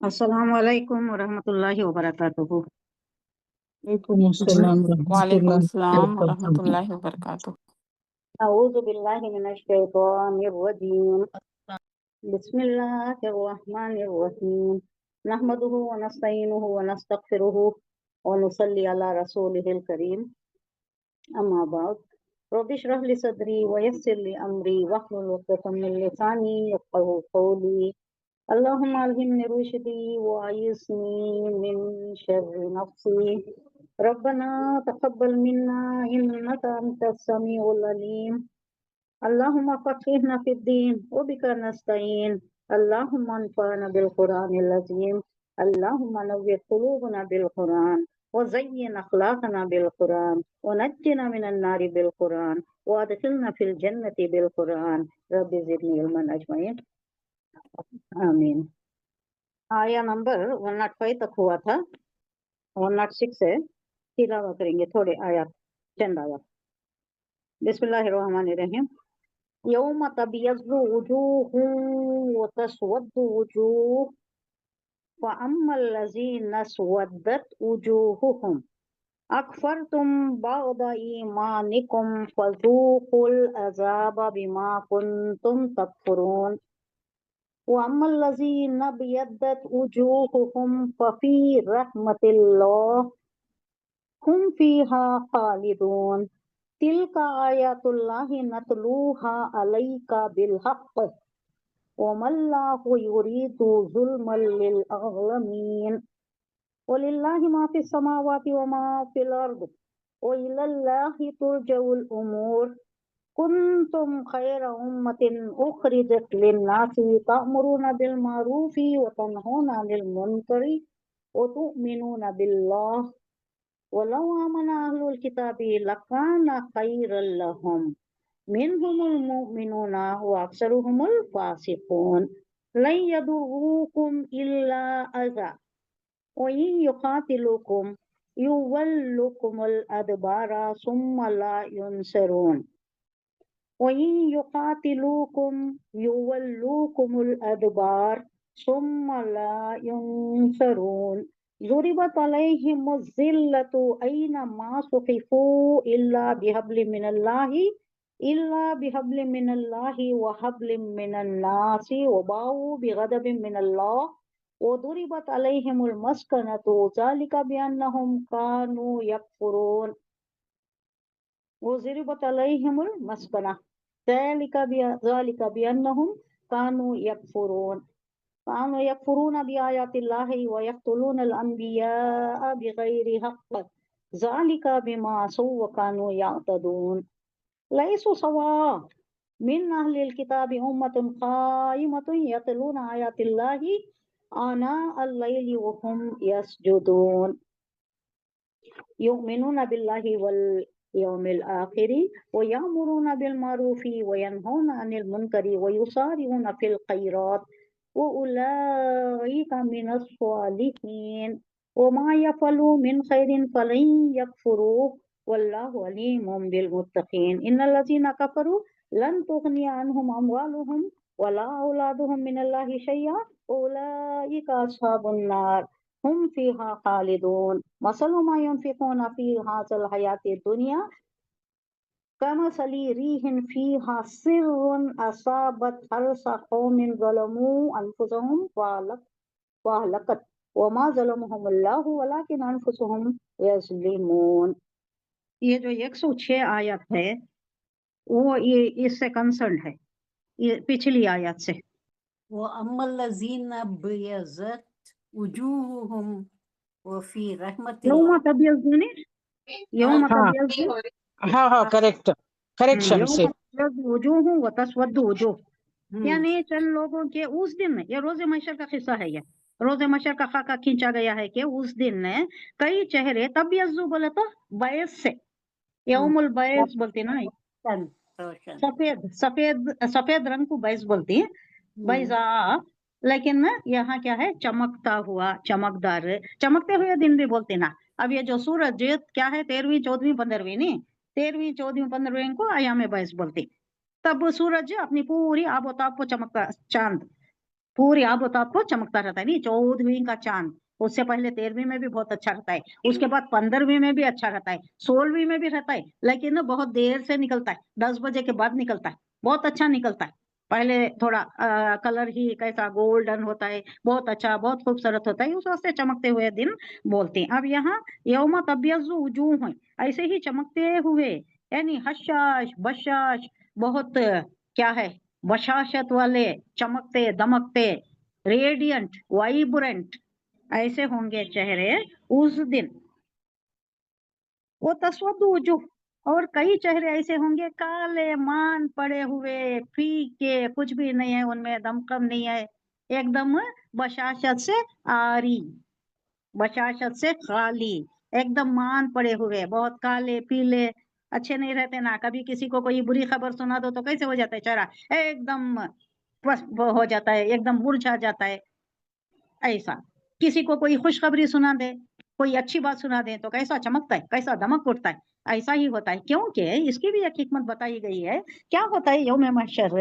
अस्सलामु अलैकुम वरहमतुल्लाहि वबरकातुहू। وعلیکم السلام ورحمۃ وعلیکم اللہ السلام ورحمۃ وبرکاتہ۔ اللہ وبرکاتہ۔ أعوذ بالله من الشيطان الرجيم. بسم الله الرحمن الرحيم. نحمده ونستعينه ونستغفره ونصلي على رسوله الكريم. أما بعد، رب اشرح لي صدري ويسر لي أمري واحلل عقدة من لساني يفقهوا قولي. اللهم ألهمني رشدي وأعيذني من شر نفسي. ربنا تقبل منا إنك أنت السميع العليم. اللهم فقهنا في الدين وبك نستعين. اللهم انفعنا بالقرآن العظيم. اللهم نور قلوبنا بالقرآن وزين أخلاقنا بالقرآن ونجنا من النار بالقرآن وادخلنا في الجنة بالقرآن. رب زدني علما أجمعين آمین۔ آیا نمبر 105 تک ہوا تھا، 106 سے تلاوت کریں گے تھوڑے آیات، چند آیات۔ بسم اللہ الرحمن الرحیم۔ یوم تبیض وجوہ وتسود وجوہ فاما الذین اسودت وجوہہم اکفرتم بعد ایمانکم فذوقوا العذاب بما کنتم تکفرون وَأَمَّا الَّذِينَ ابْيَضَّتْ وُجُوهُهُمْ فَفِي رَحْمَةِ اللَّهِ هُمْ فِيهَا خَالِدُونَ تِلْكَ آيَاتُ اللَّهِ نَتْلُوهَا عَلَيْكَ بِالْحَقِّ وَمَا اللَّهُ يُرِيدُ ظُلْمًا لِلْعَالَمِينَ وَلِلَّهِ مَا فِي السَّمَاوَاتِ وَمَا فِي الْأَرْضِ وَإِلَى اللَّهِ تُرْجَعُ الْأُمُورُ كنتم خير أمة أخرجت للناس تأمرون بالمعروف وتنهون عن المنكر وتؤمنون بالله ولو آمن أهل الكتاب لكان خيرا لهم منهم المؤمنون وأكثرهم الفاسقون لن يضروكم إلا أذى وإن يقاتلوكم يولوكم الأدبار ثم لا ينصرون وَإِن يُقَاتِلُوكُمْ يُوَلُّوكُمُ الْأَدْبَارَ ثُمَّ لَا يُنصَرُونَ ضُرِبَتْ عَلَيْهِمُ الذِّلَّةُ أَيْنَمَا ثُقِفُوا إِلَّا بِحَبْلٍ مِّنَ اللَّهِ وَحَبْلٍ مِّنَ النَّاسِ وَبَاءُوا بِغَضَبٍ مِّنَ اللَّهِ وَضُرِبَتْ عَلَيْهِمُ الْمَسْكَنَةُ ذَلِكَ بِأَنَّهُمْ كَانُوا يَكْفُرُونَ وَضُرِبَتْ عَلَيْهِمُ الْمَسْكَنَةُ ذلك بأنهم كانوا يكفرون بآيات الله ويقتلون الأنبياء بغير حق ذلك بما عصوا وكانوا يعتدون ليسوا سواء من أهل الكتاب أمة قائمة يتلون آيات الله آناء الليل وهم يسجدون يؤمنون بالله واليوم الآخر ويأمرون بالمعروف وينهون عن المنكر ويسارعون في الخيرات وأولئك من الصالحين وما يفعلوا من خير فلن يكفروه والله عليم بالمتقين إن الذين كفروا لن تغني عنهم أموالهم ولا أولادهم من الله شيئا أولئك أصحاب النار هم فيها خالدون مثل ما ينفقون في هذه الحياة الدنيا كمثل ريح فيها سر أصابت حرث قوم ظلموا أنفسهم فأهلكت وما ظلمهم الله ولكن أنفسهم يظلمون۔ یہ جو 106 آیت ہے وہ یہ اس سے کنسرن ہے، یہ پچھلی آیت سے۔ وَأَمَّا الَّذِينَ ابْيَضَّتْ وُجُوهُهُمْ وَفِي رَحْمَةِ یوم اللَّهِ تبیض یوم ہاں تبیض ہاں کریکشن یوم سے تبیض وجوہ وتسود وجوہ، یعنی چند لوگوں کے اس دن یہ روز محشر کا قصہ ہے، یہ روز محشر کا خاکہ کھینچا گیا ہے کہ اس دن کئی چہرے تبیض بولے تو بیض سے، یوم البیض بولتے نا، سفید سفید سفید رنگ کو بیض بولتی ہے، بیضا، لیکن یہاں کیا ہے چمکتا ہوا، چمکدار، چمکتے ہوئے دن بھی بولتے نا۔ اب یہ جو سورج کیا ہے 13ویں 14ویں 15ویں نہیں، 13ویں 14ویں 15ویں کو ایام بیض بولتے، تب سورج اپنی پوری آب و تاب کو چمکتا، چاند पूरी आबोताब को चमकता रहता है। नहीं 14वीं का चांद, उससे पहले 13वीं में भी बहुत अच्छा रहता है, उसके बाद 15वीं में भी अच्छा रहता है, 16वीं में भी रहता है, लेकिन बहुत देर से निकलता है, 10 बजे के बाद निकलता है, बहुत अच्छा निकलता है। पहले थोड़ा कलर ही कैसा गोल्डन होता है, बहुत अच्छा, बहुत खूबसूरत होता है, उस वास्ते चमकते हुए दिन बोलते हैं। अब यहाँ यौम तब्यज़्ज़ु वुजूह, ऐसे ही चमकते हुए, यानी हशाश बशाश, बहुत क्या है, बशाशत वाले, चमकते दमकते, रेडियंट, वाइब्रेंट, ऐसे होंगे चेहरे उस दिन। वो तस्वद्दु वुजूह, और कई चेहरे ऐसे होंगे काले मान पड़े हुए, फीके, कुछ भी नहीं है उनमें, दमकम नहीं है, एकदम बशाशत से आरी, बशाशत से खाली, एकदम मान पड़े हुए, बहुत काले पीले, अच्छे नहीं रहते ना। कभी किसी को कोई बुरी खबर सुना दो तो कैसे हो जाता है चेहरा, एकदम बस वो हो जाता है, एकदम मुरझा जाता है। ऐसा किसी को कोई खुशखबरी सुना दे, कोई अच्छी बात सुना दे तो कैसा चमकता है, कैसा दमक उठता है, ऐसा ही होता है। क्योंकि इसकी भी एक हिकमत बताई गई है। क्या होता है यौम महशर,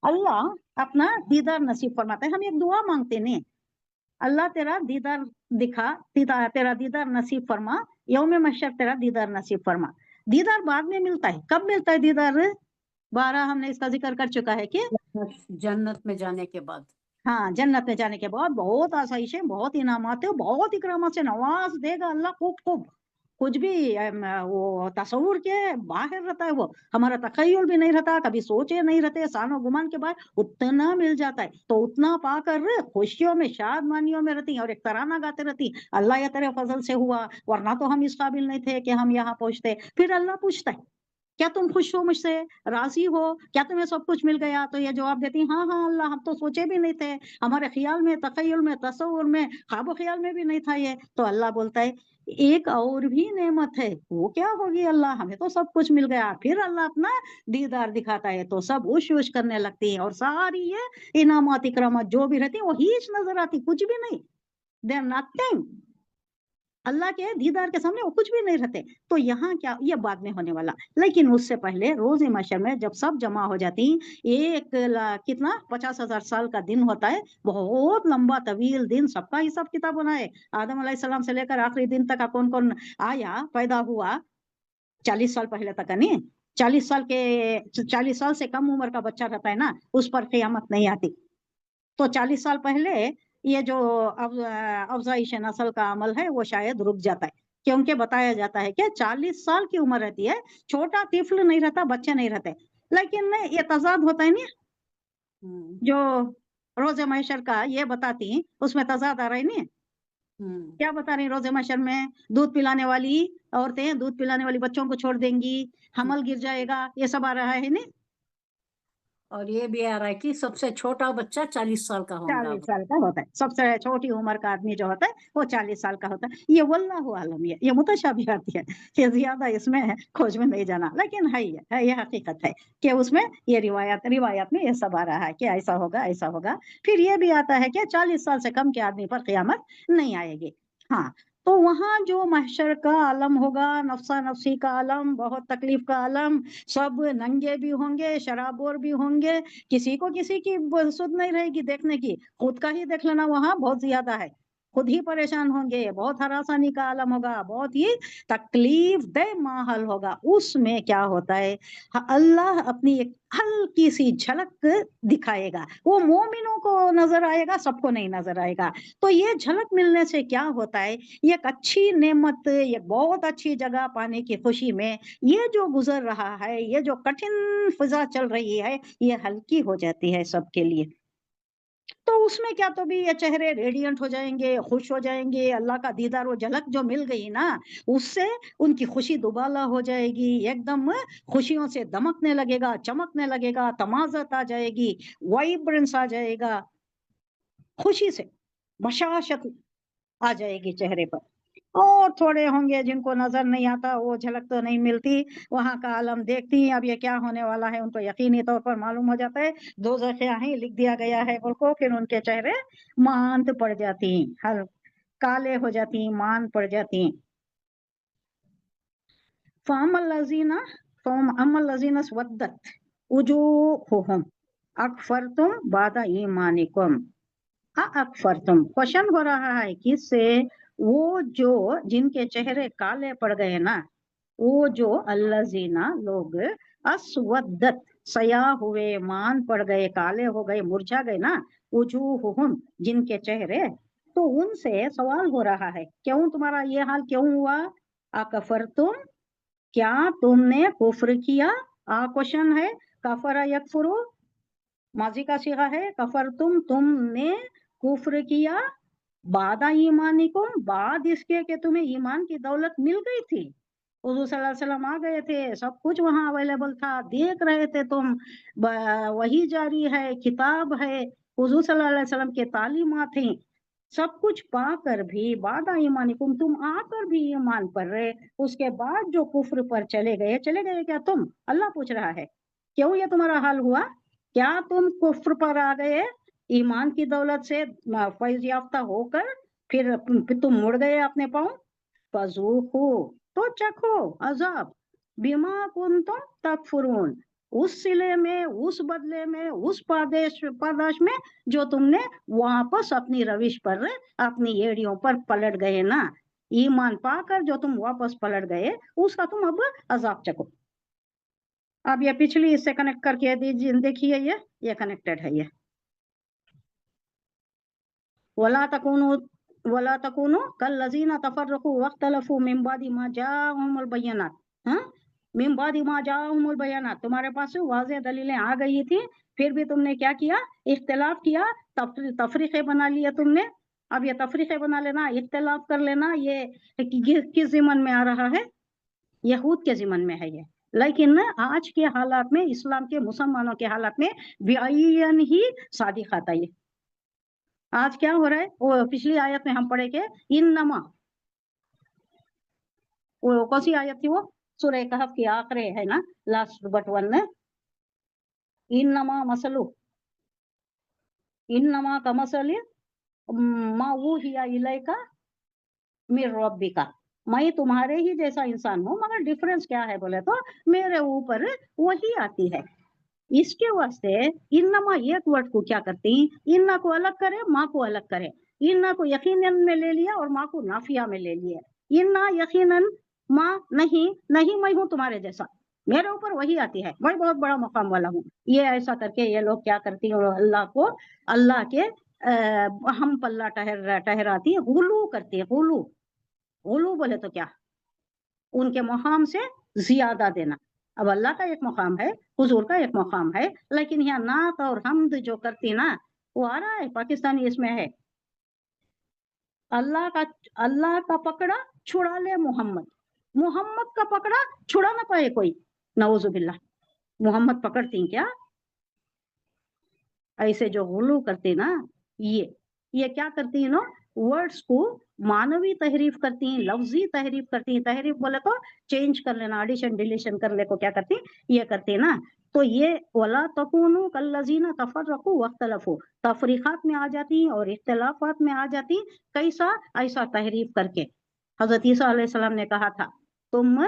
अल्लाह अपना दीदार नसीब फरमाता है। हम एक दुआ मांगते नहीं, अल्लाह तेरा दीदार दिखा, तेरा दीदार नसीब फरमा, यौम महशर तेरा दीदार नसीब फरमा। दीदार बाद में मिलता है, कब मिलता है दीदार, 12 हमने इसका जिक्र कर चुका है कि जन्नत में जाने के बाद। हाँ, जन्नत में जाने के बाद बहुत आसाइश है, बहुत इनामात है, बहुत इकरामात से नवाज देगा अल्लाह खूब खूब। कुछ भी वो तसव्वुर के बाहर रहता है, वो हमारा तखय्युल भी नहीं रहता, कभी सोचे नहीं रहते, सानो गुमान के बाद उतना मिल जाता है। तो उतना पाकर खुशियों में, शादमानियों में रहती और एक तराना गाते रहती, अल्लाह ये तेरे फजल से हुआ, वरना तो हम इस काबिल नहीं थे कि हम यहाँ पहुंचते। फिर अल्लाह पूछता है क्या तुम खुश हो मुझसे, राजी हो, क्या तुम्हें सब कुछ मिल गया? तो ये जवाब देती हाँ हाँ अल्लाह, हम तो सोचे भी नहीं थे, हमारे ख्याल में, तखय्युल में, तसव्वुर में, ख्वाबो ख्याल में भी नहीं था ये। तो अल्लाह बोलता है एक और भी नेमत है, वो क्या होगी अल्लाह, हमें तो सब कुछ मिल गया। फिर अल्लाह अपना दीदार दिखाता है तो सब उश उश करने लगती है, और सारी ये इनामात इकरामात जो भी रहती है वो हीच नजर आती, कुछ भी नहीं, दे आर नथिंग। अल्लाह के दीदार के सामने वो कुछ भी नहीं रहते। तो यहाँ क्या, ये बाद में होने वाला, लेकिन उससे पहले रोज़े महशर में जब सब जमा हो जाती, कितना 50,000 साल का दिन होता है, बहुत लंबा तवील दिन, सबका हिसाब किताब होना है। आदम अलैहिस्सलाम से लेकर आखिरी दिन तक कौन कौन आया, पैदा हुआ, 40 साल पहले तक का नहीं, 40 साल से कम उम्र का बच्चा रहता है ना, उस पर क़यामत नहीं आती। तो 40 साल पहले ये जो अफजाइश नस्ल का अमल है वो शायद रुक जाता है, क्योंकि बताया जाता है कि 40 साल की उम्र रहती है, छोटा तिफल नहीं रहता, बच्चे नहीं रहते। लेकिन ये तजाद होता है नहीं, जो रोजे महशर का ये बताती, उसमें तजाद आ रहा है नहीं। क्या बता रही रोजे महशर में, दूध पिलाने वाली औरतें दूध पिलाने वाली बच्चों को छोड़ देंगी, हमल गिर जाएगा, ये सब आ रहा है नहीं। और ये भी आ रहा है कि सबसे छोटा बच्चा 40 साल का होगा। 40 साल का होता है, सबसे छोटी उम्र का आदमी जो होता है वो 40 साल का होता है। ये वल्लाहु आलम, ये मुतशाबिहात है कि ज्यादा इसमें खोज में नहीं जाना, लेकिन है ये हकीकत है कि उसमें ये रिवायत में ये सब आ रहा है कि ऐसा होगा ऐसा होगा। फिर ये भी आता है कि 40 साल से कम के आदमी पर क़यामत नहीं आएगी। हाँ, तो वहां जो महशर का आलम होगा, नफ्सा नफ्सी का आलम, बहुत तकलीफ का आलम, सब नंगे भी होंगे, शराबोर भी होंगे, किसी को किसी की सुध नहीं रहेगी देखने की, खुद का ही देख लेना वहां बहुत ज्यादा है, खुद ही परेशान होंगे, बहुत हरासानी का आलम होगा, बहुत ही तकलीफ दे माहौल होगा। उसमें क्या होता है, अल्लाह अपनी एक हल्की सी झलक दिखाएगा, वो मोमिनों को नजर आएगा, सबको नहीं नजर आएगा। तो ये झलक मिलने से क्या होता है, ये एक अच्छी नेमत, ये बहुत अच्छी जगह पाने की खुशी में ये जो गुजर रहा है, ये जो कठिन फिजा चल रही है, ये हल्की हो जाती है सबके लिए। तो उसमें क्या, तो भी ये चेहरे रेडियंट हो जाएंगे, खुश हो जाएंगे, अल्लाह का दीदार, वो झलक जो मिल गई ना, उससे उनकी खुशी दुबाला हो जाएगी, एकदम खुशियों से दमकने लगेगा, चमकने लगेगा, तमाज़त आ जाएगी, वाइब्रेंस आ जाएगा, खुशी से बशाशत आ जाएगी चेहरे पर। और थोड़े होंगे जिनको नजर नहीं आता, वो झलक तो नहीं मिलती, वहां का आलम देखती हैं, अब ये क्या होने वाला है उनको यकीनी तौर पर मालूम हो जाता है, दोज़ख ही लिख दिया गया है उनको, फिर उनके चेहरे मांद पड़ जाती हैं, हर काले हो जाती हैं, मान पड़ जाती हैं। फामल लजीना, फामल लजीना स्वद्दत वजूहुहुम, अकफरतुम बादा ईमानिकुम। अकफरतुम क्वेश्चन हो रहा है किससे? वो जो जिनके चेहरे काले पड़ गए ना, वो जो अल्लजीना लोग अस्वद्दत सया हुए, मान पड़ गए, काले हो गए, मुरझा गए ना, वजूहुहुम जिनके चेहरे, तो उनसे सवाल हो रहा है क्यों तुम्हारा ये हाल क्यों हुआ? अकफरतुम क्या तुमने कुफ्र किया? क्वेश्चन है, कफरा यकफुरु माजी का सीगा है, कफर तुमने कुफ्र किया, बादा ईमानिकुम बाद इसके कि तुम्हें ईमान की दौलत मिल गई थी, हुजूर सल्लल्लाहु अलैहि वसल्लम आ गए थे, सब कुछ वहां अवेलेबल था, देख रहे थे तुम, वही जारी है, किताब है, हुजूर सल्लल्लाहु अलैहि वसल्लम के तालीमात हैं, सब कुछ पाकर भी बादा ईमानिकुम तुम आकर भी ईमान पर रहे, उसके बाद जो कुफ्र पर चले गए क्या तुम? अल्लाह पूछ रहा है क्यों ये तुम्हारा हाल हुआ? क्या तुम कुफ्र पर आ गए ईमान की दौलत से फैज याफ्ता होकर, फिर तुम मुड़ गए अपने पांव? फजूकू तो चखो अजाब, बिमा कुंतुम तकफुरून उस सिले में, उस बदले में, उस पादाश में जो तुमने वापस अपनी रविश पर, अपनी एड़ियों पर पलट गए ना, ईमान पाकर जो तुम वापस पलट गए, उसका तुम अब अजाब चखो। अब ये पिछली इससे कनेक्ट करके दीजिए, देखिए ये कनेक्टेड है ये। वला तकुनु कल्लज़ीना तफर्रकू वख्तलफू मिन बादि मा जाअहुमुल बय्यिनात। हाँ, मिन बादि मा जाअहुमुल बय्यिनात, तुम्हारे पास वाज़ेह दलीलें आ गई थी, फिर भी तुमने क्या किया? इख्तिलाफ किया, तफरीके बना लिया तुमने। अब ये तफरीके बना लेना, इख्तिलाफ कर लेना, ये किस ज़िमन में आ रहा है? यहूद के ज़िमन में है ये। लेकिन आज के हालात में, इस्लाम के मुसलमानों के हालात में बेअयन ही सादिक आता है। आज क्या हो रहा है? वो पिछली आयत में हम पढ़े के इन्नमा, वो कौन सी आयत थी? वो सूरह कहफ की आखिरी है ना, लास्ट बट वन में, इन्नमा मसलू, इन्नमा का मसली मा वूहिया इलैका मिर रब्बिका, मैं तुम्हारे ही जैसा इंसान हूँ, मगर डिफरेंस क्या है बोले तो मेरे ऊपर वही आती है। इसके वास्ते इन्नमा एक वर्ड को क्या करती, इन्ना को अलग करे, माँ को अलग करे, इन्ना को यकीनन में ले लिया और माँ को नाफिया में ले लिया। इन्ना यकीनन, माँ नहीं, नहीं मैं हूँ तुम्हारे जैसा, मेरे ऊपर वही आती है, मैं बहुत बड़ा मकाम वाला हूँ। ये ऐसा करके ये लोग क्या करती है, अल्लाह को, अल्लाह के हम पल्ला ठहराती है, गुलू करती है। गुलू, गुलू बोले तो क्या? उनके मुकाम से ज्यादा देना। अब अल्लाह का एक मुकाम है, हुजूर का एक मुकाम है, लेकिन यहाँ नात और हमद जो करती ना, वो आ रहा है पाकिस्तानी इसमें है, अल्लाह का पकड़ा छुड़ा ले मोहम्मद, मोहम्मद का पकड़ा छुड़ा ना पाए कोई, नऊजुबिल्लाह। मोहम्मद पकड़ती क्या? ऐसे जो गुलू करते ना, ये क्या करती है ना, वर्ड्स को मानवी तहरीफ करती हैं, लफ्जी तहरीफ करती हैं। तहरीफ बोले तो चेंज कर लेना, एडिशन डिलीशन कर ले को क्या करती, ये करती है ना। तो ये वला तकूनु कल्लज़ीना तफर्रकू वख्तलफू, तफरीकात में आ जाती हैं और इख्तिलाफात में आ जाती। कैसा? ऐसा तहरीफ करके। हजरत ईसा अलैहिस्सलाम ने कहा था, तुम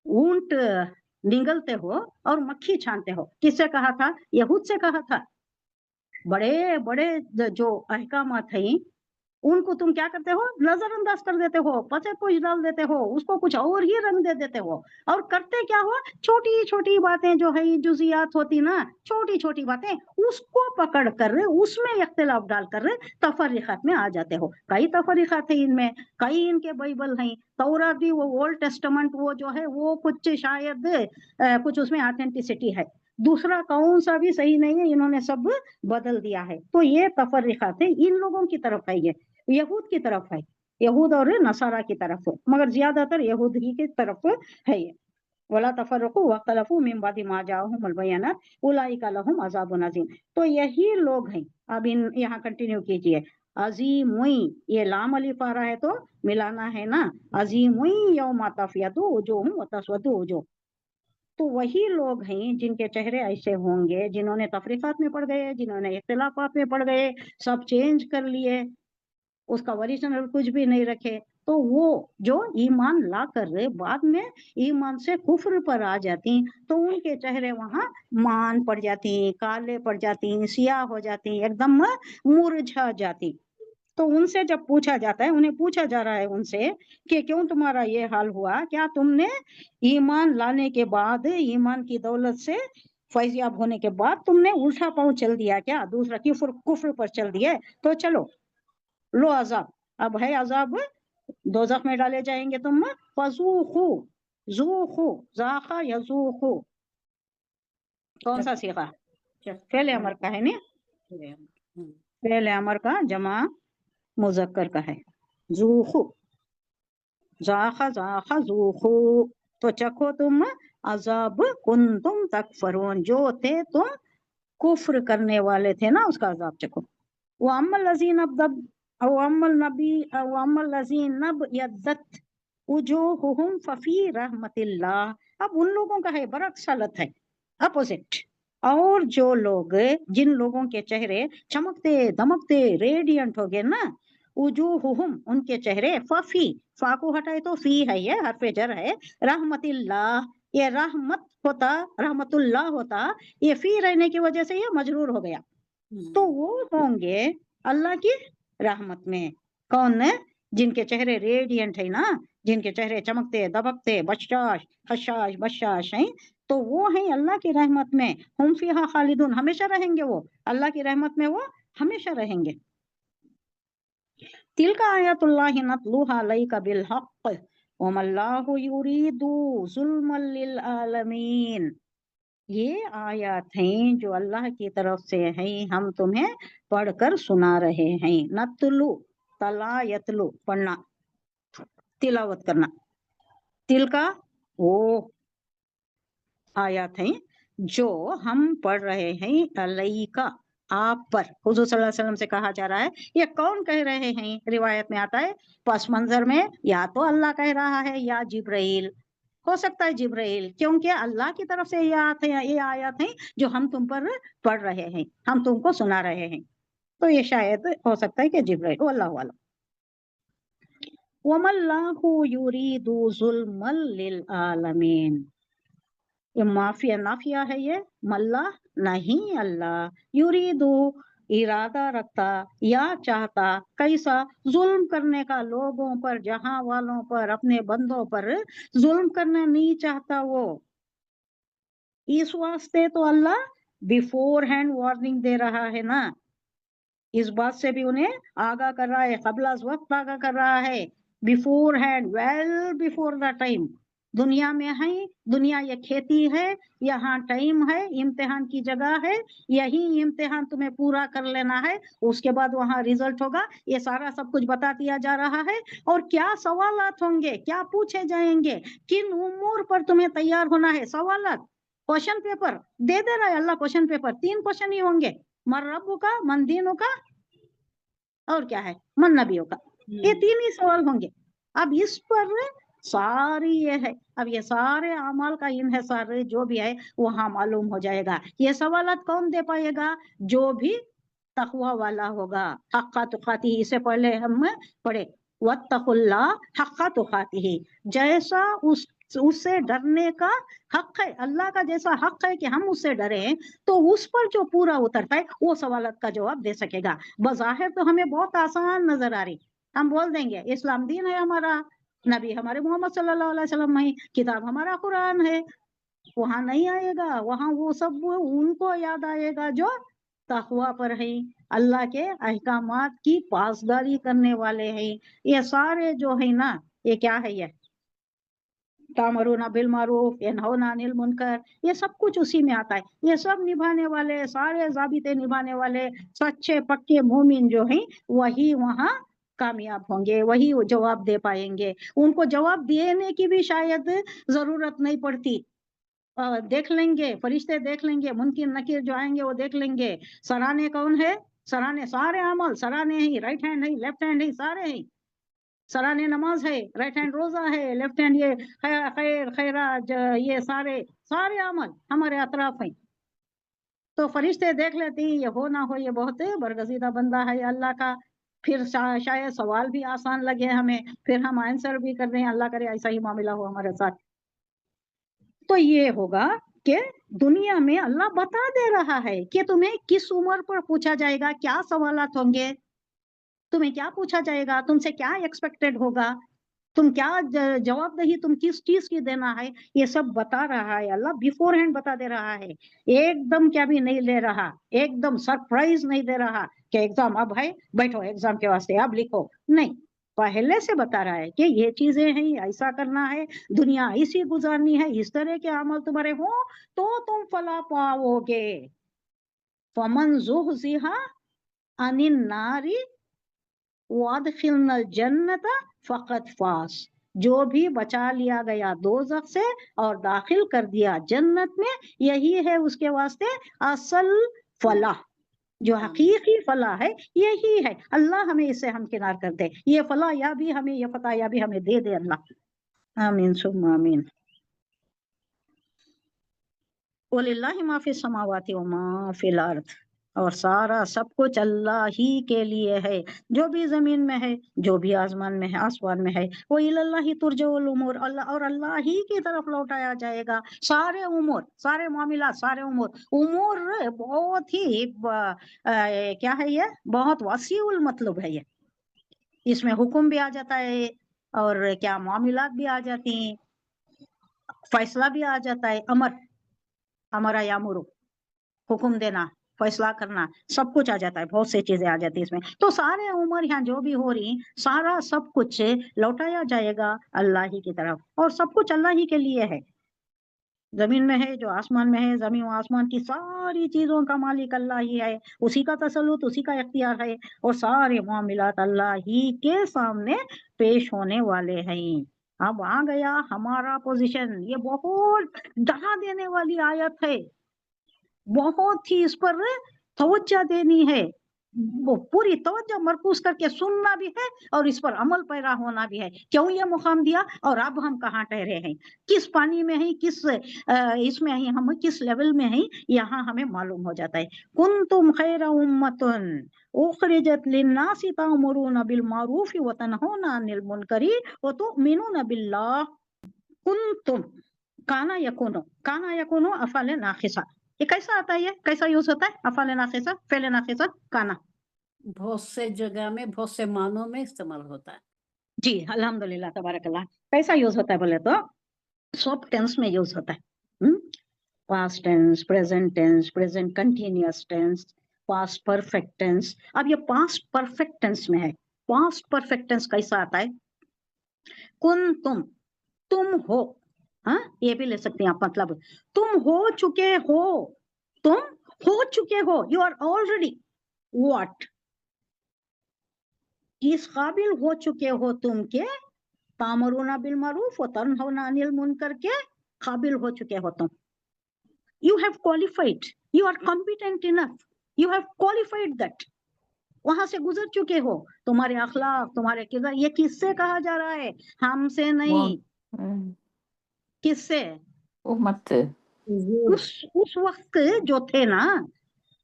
ऊंट निगलते हो और मक्खी छानते हो। किससे कहा था? यहूद से कहा था। बड़े बड़े जो अहकामात हैं, उनको तुम क्या करते हो? नजरअंदाज कर देते हो, पचे कुछ डाल देते हो, उसको कुछ और ही रंग दे देते हो। और करते क्या हो? छोटी छोटी बातें जो है, जुजियात होती ना, छोटी छोटी बातें, उसको पकड़ कर उसमें इख्तिलाफ डाल कर तफरीकात में आ जाते हो। कई तफरीकात है इनमें, कई इनके बाइबल हैं, तौरात भी, वो ओल्ड टेस्टामेंट वो जो है, वो कुछ शायद कुछ उसमें ऑथेंटिसिटी है, दूसरा कौन सा भी सही नहीं है, इन्होंने सब बदल दिया है। तो ये तफरीकात है, इन लोगों की तरफ है, ये यहूद की तरफ है, यहूद और नसारा की तरफ है, मगर ज्यादातर यहूद ही की तरफ है ये। वला तफर्रकू वख्तलफू मिन बादि मा जाअहुमुल बय्यिनात उलाइका लहुम अज़ाबुन अज़ीम। तो यही लोग हैं। अब इन यहाँ कंटिन्यू कीजिए, अज़ीमुई, ये लाम अलिफ आ रहा है तो मिलाना है ना, अज़ीमुई यौमा तफ़ियतु वुजूहुम व तस्वदु वुजूह। तो वही लोग हैं जिनके चेहरे ऐसे होंगे, जिन्होंने तफरीकात में पड़ गए, जिन्होंने इख्तिलाफात में पड़ गए, सब चेंज कर लिए, उसका ओरिजिनल कुछ भी नहीं रखे, تو وہ جو ایمان لا کر بعد میں ایمان سے کفر پر آ جاتی تو ان کے چہرے وہاں مان پڑ جاتی، کالے پڑ جاتی، سیاہ ہو جاتی، ایک دم مرجھا جاتی۔ تو ان سے جب پوچھا جاتا ہے، انہیں پوچھا جا رہا ہے ان سے کہ کیوں تمہارا یہ حال ہوا، کیا تم نے ایمان لانے کے بعد، ایمان کی دولت سے فیضیاب ہونے کے بعد تم نے الٹا پاؤں چل دیا کیا، دوسرا کفر پر چل دیا؟ تو چلو لو عذاب، اب ہے عذاب، دوزخ میں ڈالے جائیں گے تم، فذوقوا، ذوقوا، ذاق یذوقوا، کون سا صیغہ؟ فعل امر کا ہے نا، فعل امر کا جمع مذکر کا ہے، ذوقوا، ذاق ذاق ذوقوا، تو چکھو تم عذاب کنتم تکفرون، جو تھے تم کفر کرنے والے تھے نا، اس کا عذاب چکھو۔ وَأَمَّا الَّذِينَ وَأَمَّا الَّذِينَ ابْيَضَّتْ وُجُوهُهُمْ فَفِي رَحْمَةِ اللَّهِ، اب ان لوگوں کا ہے برعکس حالت ہے، اپوزٹ۔ اور جو لوگ، جن لوگوں کے چہرے چمکتے دمکتے ریڈینٹ ہو گئے نا، وجوہہم، ان کے چہرے، ففی، فا کو ہٹائے تو فی ہے، یہ حرف جر ہے، رحمت اللہ، یہ رحمت ہوتا، رحمت اللہ ہوتا، یہ فی رہنے کی وجہ سے یہ مجرور ہو گیا، تو وہ ہوں گے اللہ کی رحمت میں۔ کون؟ جن کے چہرے ریڈینٹ ہے نا، جن کے چہرے چمکتے دبکتے بشاش حشاش بشاش ہیں، تو وہ ہیں اللہ کی رحمت میں، ہم فیہا خالدون، ہمیشہ رہیں گے وہ اللہ کی رحمت میں، وہ ہمیشہ رہیں گے۔ تلک آیات اللہ نتلوہا علیک بالحق وما اللہ یرید ظلما للعالمین، یہ آیات ہیں جو اللہ کی طرف سے ہیں، ہم تمہیں پڑھ کر سنا رہے ہیں۔ نتلو، تلا یتلو، پڑھنا، تلاوت کرنا، تل کا وہ آیات ہیں جو ہم پڑھ رہے ہیں، علیکا، آپ پر، حضور صلی اللہ علیہ وسلم سے کہا جا رہا ہے۔ یہ کون کہہ رہے ہیں؟ روایت میں آتا ہے پس منظر میں یا تو اللہ کہہ رہا ہے یا جبرائیل، ہو سکتا ہے جبرائیل، کیونکہ اللہ کی طرف سے یہ آیات ہیں جو ہم تم پر پڑھ رہے ہیں، ہم تم کو سنا رہے ہیں، تو یہ شاید ہو سکتا ہے کہ جبرائیل، واللہ اعلم۔ وَمَا اللَّهُ يُرِيدُ ظُلْمًا لِلْعَالَمِينَ، یہ نافیہ ہے، یہ ملا نہیں، اللہ، یریدو، ارادہ رکھتا یا چاہتا، کیسا؟ ظلم کرنے کا لوگوں پر، جہاں والوں پر، اپنے بندوں پر ظلم کرنا نہیں چاہتا وہ، اس واسطے تو اللہ بیفور ہینڈ وارننگ دے رہا ہے نا، اس بات سے بھی انہیں آگاہ کر رہا ہے، قبل از وقت آگاہ کر رہا ہے، beforehand, well before the time. دنیا میں ہے، دنیا یہ کھیتی ہے، یہاں ٹائم ہے، امتحان کی جگہ ہے، یہی امتحان تمہیں پورا کر لینا ہے، اس کے بعد وہاں ریزلٹ ہوگا، یہ سارا سب کچھ بتا دیا جا رہا ہے، اور کیا سوالات ہوں گے، کیا پوچھے جائیں گے، کن امور پر تمہیں تیار ہونا ہے، سوالات، کوشچن پیپر دے رہا ہے اللہ، کوشچن پیپر 3 کوشچن ہی ہوں گے، من ربو کا، من دینوں کا، اور کیا ہے، من نبیوں کا، یہ 3 ہی سوال ہوں گے۔ اب اس پر ساری یہ ہے، اب یہ سارے اعمال کا انحصار جو بھی ہے وہاں معلوم ہو جائے گا۔ یہ سوالات کون دے پائے گا؟ جو بھی تقوی والا ہوگا، حق تقاتہ، اس سے پہلے ہم پڑھے واتقوا اللہ حق تقاتہ، جیسا اس سے ڈرنے کا حق ہے، اللہ کا جیسا حق ہے کہ ہم اس سے ڈریں، تو اس پر جو پورا اترتا ہے وہ سوالات کا جواب دے سکے گا۔ بظاہر تو ہمیں بہت آسان نظر آ رہی، ہم بول دیں گے اسلام دین ہے ہمارا، نبی ہمارے محمد صلی اللہ علیہ وسلم ہے، کتاب ہمارا قرآن ہے، وہاں نہیں آئے گا، وہاں وہ سب ان کو یاد آئے گا جو تقوی پر ہے، اللہ کے احکامات کی پاسداری کرنے والے ہیں۔ یہ سارے جو ہے نا، یہ کیا ہے، یہ تامرون بالمعروف ینہون عن المنکر، یہ سب کچھ اسی میں آتا ہے، یہ سب نبھانے والے، سارے ضابطے نبھانے والے سچے پکے مومن جو ہیں وہی وہاں کامیاب ہوں گے، وہی وہ جواب دے پائیں گے، ان کو جواب دینے کی بھی شاید ضرورت نہیں پڑتی، دیکھ لیں گے فرشتے، دیکھ لیں گے منکر نکیر جو آئیں گے وہ دیکھ لیں گے، سرانے کون ہے، سرانے سارے عمل سرانے ہی، رائٹ ہینڈ ہے، لیفٹ ہینڈ ہے، سارے ہیں، سرانے نماز ہے، رائٹ ہینڈ روزہ ہے، لیفٹ ہینڈ یہ خیر خیرات، یہ سارے عمل ہمارے اطراف ہیں، تو فرشتے دیکھ لیتے ہیں، یہ ہو نہ ہو یہ بہت برگزیدہ بندہ ہے اللہ کا، پھر شاید سوال بھی آسان لگے ہمیں، پھر ہم آنسر بھی کر دیں، اللہ کرے ایسا ہی معاملہ ہو ہمارے ساتھ. تو یہ ہوگا کہ دنیا میں اللہ بتا دے رہا ہے کہ تمہیں کس عمر پر پوچھا جائے گا، کیا سوالات ہوں گے، تمہیں کیا پوچھا جائے گا، تم سے کیا ایکسپیکٹڈ ہوگا، تم کیا جواب دہی تم کس چیز کی دینا ہے، یہ سب بتا رہا ہے اللہ، بیفور ہینڈ بتا دے رہا ہے. ایک دم کیا بھی نہیں لے رہا، ایک دم سرپرائز نہیں دے رہا کہ ایگزام اب ہے بیٹھو ایگزام کے واسطے اب لکھو، نہیں، پہلے سے بتا رہا ہے کہ یہ چیزیں ہیں، ایسا کرنا ہے، دنیا ایسی گزارنی ہے، اس طرح کے عمل تمہارے ہوں تو تم فلاح پاؤ گے. فمن زحزح عن النار وادخلنا الجنت فقد فاز، جو بھی بچا لیا گیا دوزخ سے اور داخل کر دیا جنت میں، یہی ہے اس کے واسطے اصل فلاح، جو حقیقی فلاح ہے یہی ہے. اللہ ہمیں اس سے ہمکنار کر دے، یہ فلاح یا بھی ہمیں، یہ فتح یا بھی ہمیں دے دے اللہ، آمین ثم آمین. وَلِلَّهِ مَا فِي السَّمَاوَاتِ وَمَا فِي الْأَرْضِ، اور سارا سب کچھ اللہ ہی کے لیے ہے، جو بھی زمین میں ہے، جو بھی آسمان میں ہے، آسمان میں ہے. وَإِلَى اللَّهِ تُرْجَعُ الْأُمُورُ، اللہ اور اللہ ہی کی طرف لوٹایا جائے گا سارے امور، سارے معاملات، سارے امور بہت ہی کیا ہے، یہ بہت وسیع المطلب ہے. یہ اس میں حکم بھی آ جاتا ہے اور کیا معاملات بھی آ جاتی ہیں، فیصلہ بھی آ جاتا ہے، ہمارا یامرو حکم دینا، فیصلہ کرنا، سب کچھ آ جاتا ہے، بہت سی چیزیں آ جاتی ہیں اس میں. تو سارے عمر یہاں جو بھی ہو رہی، سارا سب کچھ لوٹایا جائے گا اللہ ہی کی طرف، اور سب کچھ اللہ ہی کے لیے ہے. زمین میں ہے، جو آسمان میں ہے، زمین و آسمان کی ساری چیزوں کا مالک اللہ ہی ہے، اسی کا تسلط، اسی کا اختیار ہے، اور سارے معاملات اللہ ہی کے سامنے پیش ہونے والے ہیں. اب آ گیا ہمارا پوزیشن، یہ بہت ڈرا دینے والی آیت ہے، بہت ہی اس پر توجہ دینی ہے، وہ پوری توجہ مرکوز کر کے سننا بھی ہے اور اس پر عمل پیرا ہونا بھی ہے. کیوں یہ مقام دیا اور اب ہم کہاں ٹھہرے ہیں، کس پانی میں ہیں، کس اس میں ہیں، ہم کس لیول میں ہیں، یہاں ہمیں معلوم ہو جاتا ہے. کنتم خیر امۃ اخرجت للناس تأمرون بالمعروف وتنہون عن المنکر وتؤمنون باللہ. کنتم کانا یکونو افعال ناقصہ، یہ کیسا آتا ہے، یہ کیسا یوز ہوتا ہے، افعال ناقصہ، فعل ناقصہ، کانا. بہت سے جگہ میں، بہت سے معنوں میں استعمال ہوتا ہے. جی الحمدللہ تبارک اللہ. کیسا یوز ہوتا ہے بولے تو سب ٹینس میں یوز ہوتا ہے، past tense, present tense, present continuous tense, past perfect tense. اب یہ پاسٹ پرفیکٹ ٹینس میں ہے. پاسٹ پرفیکٹ ٹینس کیسا آتا ہے، تم ہو، ہاں یہ بھی لے سکتے ہیں آپ، مطلب تم ہو چکے ہو، تم ہو چکے ہو، یو آر آلریڈی واٹ، اس قابل ہو چکے ہو تم کے تامرون بالمعروف و تنہون عن المنکر کے قابل ہو چکے ہو تم. You have qualified, you are competent enough, you have qualified that, وہاں سے گزر چکے ہو. تمہارے اخلاق، تمہارے کردار، یہ کس سے کہا جا رہا ہے، ہم سے نہیں، کس سے، امت. اس وقت جو تھے نا.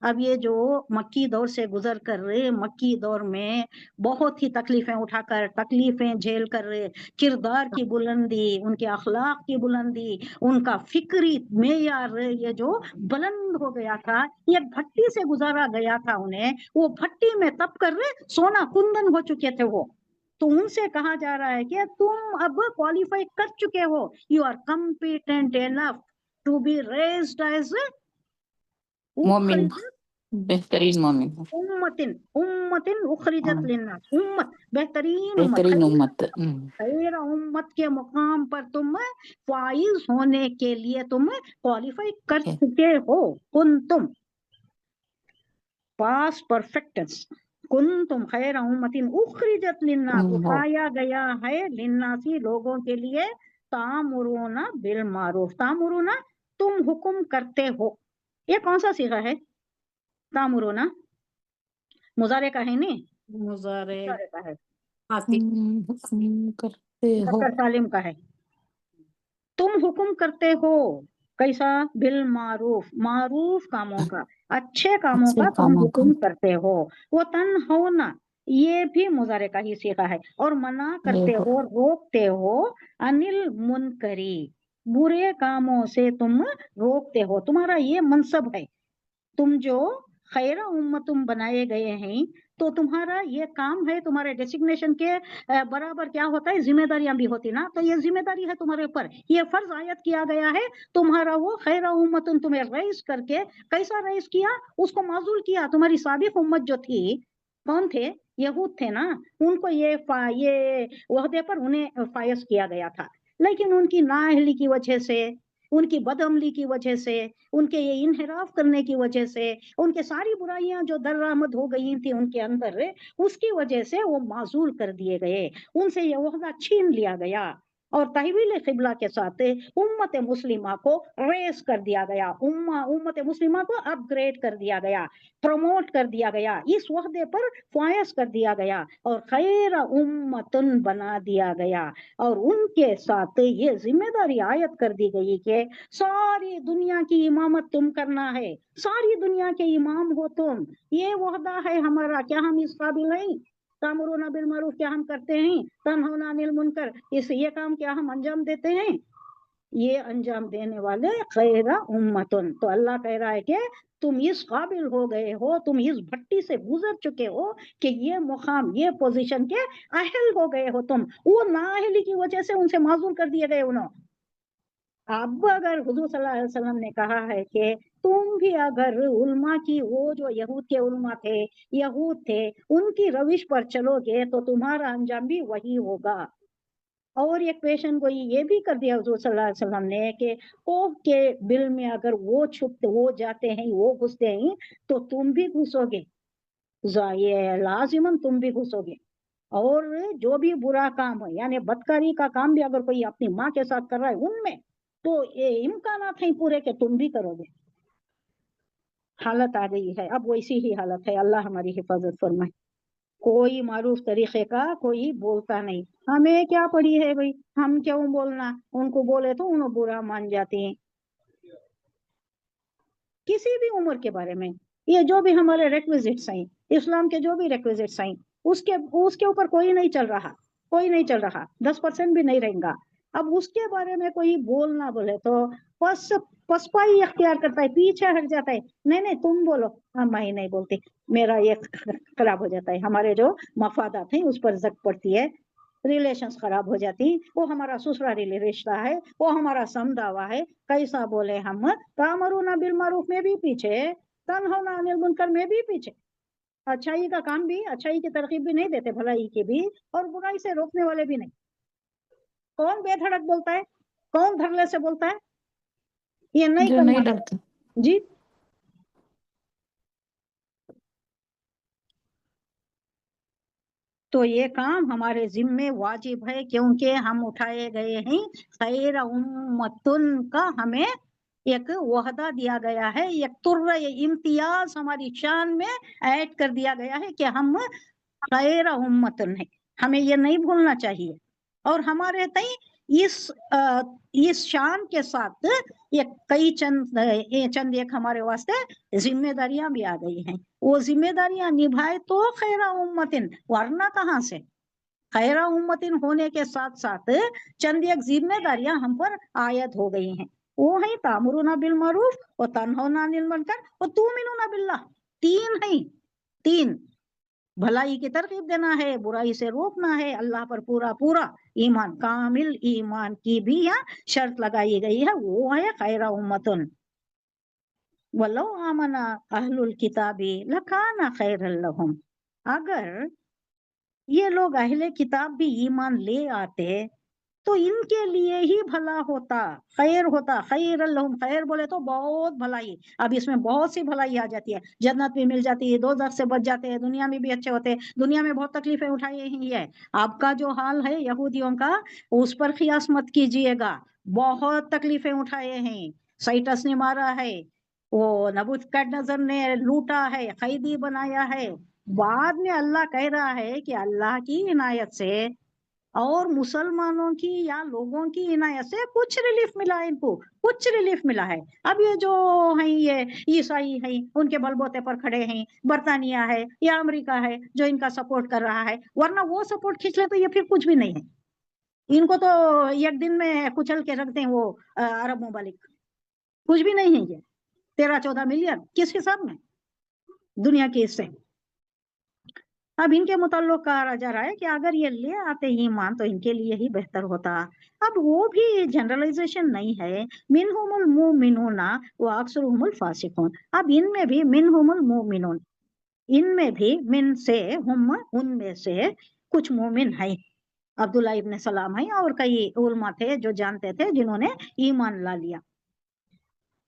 اب یہ جو مکی دور سے گزر کر رہے، مکی دور میں بہت ہی تکلیفیں اٹھا کر، تکلیفیں جھیل کر رہے، کردار کی بلندی، ان کے اخلاق کی بلندی، ان کا فکری معیار یہ جو بلند ہو گیا تھا، یہ بھٹی سے گزارا گیا تھا انہیں، وہ بھٹی میں تپ کر رہے سونا کندن ہو چکے تھے وہ. تو ان سے کہا جا رہا ہے کہ تم اب کوالیفائی کر چکے ہو، you are competent enough to be raised as مومن، بہترین مومن، امتن اخرجت للناس، امت بہترین امت، بہترین امت. خیر امت کے مقام پر تم فائز ہونے کے لیے تم کوالیفائی کر چکے ہو. کنتم پاس پرفیکٹنس، کنتم خیر امت اخرجت للناس، اٹھایا گیا ہے للناسی لوگوں کے لیے، تامرون بالمعروف، تامرون تم حکم کرتے ہو. یہ کون سا صیغہ ہے، تامرون مضارع کا ہے نہیں، مضارع کا ہے، حکم کرتے ہو، مذکر سالم کا ہے. تم حکم کرتے ہو کیسا، بالمعروف، معروف کاموں کا، اچھے کاموں اچھے کا تم کاموں کا، حکم کرتے ہو. وہ تنہونا یہ بھی मुज़ारे का ही सीखा है। और मना करते हो, रोकते हो, अनिल मुनकरी, बुरे कामों से तुम रोकते हो, तुम्हारा ये मनसब है। तुम जो खैर उम्मतुम बनाए गए हैं, तो तुम्हारा ये काम है, तुम्हारे डेसिग्नेशन के बराबर क्या होता है, जिम्मेदारियां भी होती ना, तो ये जिम्मेदारी है तुम्हारे ऊपर, ये फर्ज आयत किया गया है तुम्हारा। वो खैर उम्मतुन तुम्हें रईस करके, कैसा रईस किया, उसको माजूल किया। तुम्हारी साबिक उम्मत जो थी, कौन थे, यहूद थे ना, उनको ये वहदे पर उन्हें फायज किया गया था, लेकिन उनकी नाअहली की वजह से, उनकी बदअमली की वजह से, उनके ये इनहिराफ करने की वजह से, उनके सारी बुराइयां जो दरामद हो गई थी उनके अंदर, उसकी वजह से वो माजूल कर दिए गए, उनसे ये वहदा छीन लिया गया। और तहवील क़िबला के साथ उम्मत मुस्लिमा को रेस कर दिया गया, उम्मत मुस्लिमा को अपग्रेड कर दिया गया, प्रमोट कर दिया गया, इस वहदे पर फायज कर दिया गया और खैर उम्मतन बना दिया गया। और उनके साथ ये जिम्मेदारी आयत कर दी गई कि सारी दुनिया की इमामत तुम करना है, सारी दुनिया के इमाम हो तुम, ये वहदा है हमारा। क्या हम इस काबिल हैं? तामुरूना बिल मारूफ क्या हम करते हैं, तनहौना अनिल मुनकर, ये काम क्या हम अंजाम देते हैं? ये अंजाम देने वाले खैरा उम्मतुन। तो अल्लाह कह रहा है कि तुम इस काबिल हो गए हो, तुम इस भट्टी से गुजर चुके हो कि ये मुकाम, ये पोजीशन के अहल हो गए हो तुम। वो नाअहली की वजह से उनसे माजूर कर दिए गए उन्होंने। अब अगर हुजूर सल्लल्लाहु अलैहि वसल्लम ने कहा है कि तुम भी अगर उल्मा की, वो जो यहूद के उल्मा थे, यहूद थे, उनकी रविश पर चलोगे तो तुम्हारा अंजाम भी वही होगा। और एक पेशन गोई ये भी कर दिया हुजूर सल्लल्लाहु अलैहि वसल्लम ने कि कोह के बिल में अगर वो छुपते, वो जाते हैं, वो घुसते हैं, तो तुम भी घुसोगे, ये लाजिमन तुम भी घुसोगे। और जो भी बुरा काम है, यानी बदकारी का काम भी अगर कोई अपनी माँ के साथ कर रहा है उनमें, तो ये इम्कानात हैं पूरे कि तुम भी करोगे। हालत आ गई है, अब वैसी ही हालत है। अल्लाह हमारी हिफाजत फरमाए। कोई मारूफ तरीके का कोई बोलता नहीं। हमें क्या पड़ी है भाई, हम क्यों बोलना, उनको बोले तो उन्हें बुरा मान जाते हैं। किसी भी उम्र के बारे में, ये जो भी हमारे रिक्विजिट्स हैं, इस्लाम के जो भी रिक्विजिट्स हैं, उसके ऊपर कोई नहीं चल रहा, कोई नहीं चल रहा, 10% भी नहीं रहेगा। अब उसके बारे में कोई बोलना बोले तो पसपाई अख्तियार करता है, पीछे हट जाता है। नहीं तुम बोलो, हाँ मैं नहीं बोलती, मेरा ये खराब हो जाता है, हमारे जो मफादात हैं उस पर जक पड़ती है, रिलेशंस खराब हो जाती, वो हमारा ससुराली रिश्ता है, वो हमारा समदावा है। कैसा बोले हम, तामरूना बिल मारूफ में भी पीछे, तनहौना अनिल मुनकर में भी पीछे, अच्छाई का काम भी, अच्छाई की तरकीब भी नहीं देते, भलाई की भी, और बुराई से रोकने वाले भी नहीं। कौन बेधड़क बोलता है, कौन धरले से बोलता है, ये नहीं जो करना नहीं डरते। जी। तो ये काम हमारे जिम्मे वाजिब है, क्योंकि हम उठाए गए हैं खैर उम्मतुन का, हमें एक वहदा दिया गया है, एक तुर्र इम्तियाज हमारी शान में ऐड कर दिया गया है कि हम खैर उम्मतुन है। हमें ये नहीं भूलना चाहिए। और हमारे तई इस शान के साथ ये कई चंद एक हमारे वास्ते जिम्मेदारियां भी आ गई हैं। वो जिम्मेदारियां निभाए तो खैरा उम्मतिन, वरना कहाँ से। खैरा उम्मतिन होने के साथ साथ चंद एक जिम्मेदारियां हम पर आयत हो गई हैं। वो है तामुरूना बिल मारूफ और तनहौना अनिल मुनकर और तुमिनूना बिल्लाह। तीन है, तीन। भलाई की तरकीब देना है, बुराई से रोकना है, अल्लाह पर पूरा पूरा ईमान, कामिल ईमान की भी यहाँ शर्त लगाई गई है, वो है खैरा उम्मतुन। वलो आमना अहलुल किताबी लकाना खैरल लहुम, अगर ये लोग अहले किताब भी ईमान ले आते तो इनके लिए ही भला होता, खैर होता। खैर लहुम, खैर बोले तो बहुत भलाई, अब इसमें बहुत सी भलाई आ जाती है, जन्नत भी मिल जाती है, दोज़ख से बच जाते हैं, दुनिया में भी अच्छे होते हैं। दुनिया में बहुत तकलीफें उठाई ही है, आपका जो हाल है यहूदियों का, उस पर खियास मत कीजिएगा। बहुत तकलीफें उठाए हैं, साइटस ने मारा है, वो नबूकदनेस्सर ने लूटा है, कैदी बनाया है। बाद में अल्लाह कह रहा है कि अल्लाह की इनायत से اور مسلمانوں کی یا لوگوں کی عنایت سے کچھ ریلیف ملا ہے، ان کو کچھ ریلیف ملا ہے۔ اب یہ جو ہیں یہ عیسائی ہیں، ان کے بل بوتے پر کھڑے ہیں، برطانیہ ہے یا امریکہ ہے جو ان کا سپورٹ کر رہا ہے، ورنہ وہ سپورٹ کھینچ لے تو یہ پھر کچھ بھی نہیں ہے۔ ان کو تو ایک دن میں کچل کے رکھ دیں وہ عرب ممالک، کچھ بھی نہیں ہے یہ 13-14 ملین کس حساب میں دنیا کی اس سے۔ اب ان کے متعلق کہا جا رہا ہے کہ اگر یہ لے آتے ایمان تو ان کے لیے ہی بہتر ہوتا۔ اب وہ بھی جنرلائزیشن نہیں ہے، منہم المؤمنون واکثرهم الفاسقون، اب ان میں بھی منہم المؤمنون، ان میں بھی من سے ہم، ان میں سے کچھ مومن ہیں، عبداللہ ابن سلام ہیں اور کئی علماء تھے جو جانتے تھے جنہوں نے ایمان لا لیا،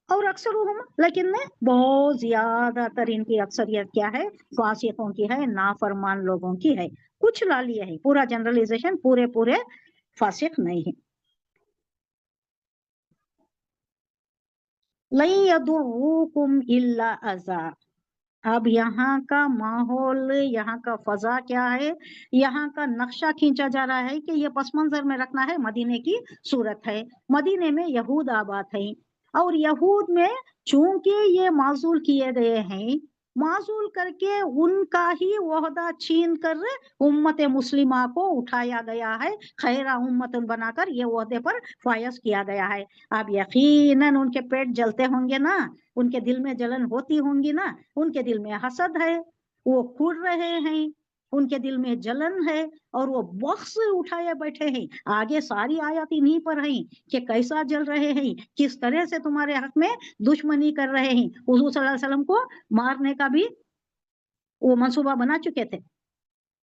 اور اکثرهم لیکن بہت زیادہ تر ان کی اکثریت کیا ہے، فاسقوں کی ہے، نافرمان لوگوں کی ہے۔ کچھ لا لیے ہے، پورا جنرلائزیشن پورے فاسق نہیں ہے۔ لن يضروكم الا اذى، اب یہاں کا ماحول، یہاں کا فضا کیا ہے، یہاں کا نقشہ کھینچا جا رہا ہے کہ یہ پس منظر میں رکھنا ہے مدینے کی صورت ہے۔ مدینے میں یہود آباد ہیں، اور یہود میں چونکہ یہ معزول کیے گئے ہیں، معزول کر کے ان کا ہی وحدہ چھین کر امت مسلمہ کو اٹھایا گیا ہے، خیرہ امت بنا کر یہ وحدے پر فائز کیا گیا ہے۔ اب یقیناً ان کے پیٹ جلتے ہوں گے نا، ان کے دل میں جلن ہوتی ہوں گی نا، ان کے دل میں حسد ہے، وہ کھڑ رہے ہیں، ان کے دل میں جلن ہے، اور وہ بخس اٹھائے بیٹھے ہیں۔ آگے ساری آیات انہی پر ہیں کہ کیسا جل رہے ہیں، کس طرح سے تمہارے حق میں دشمنی کر رہے ہیں۔ حضور صلی اللہ علیہ وسلم کو مارنے کا بھی وہ منصوبہ بنا چکے تھے۔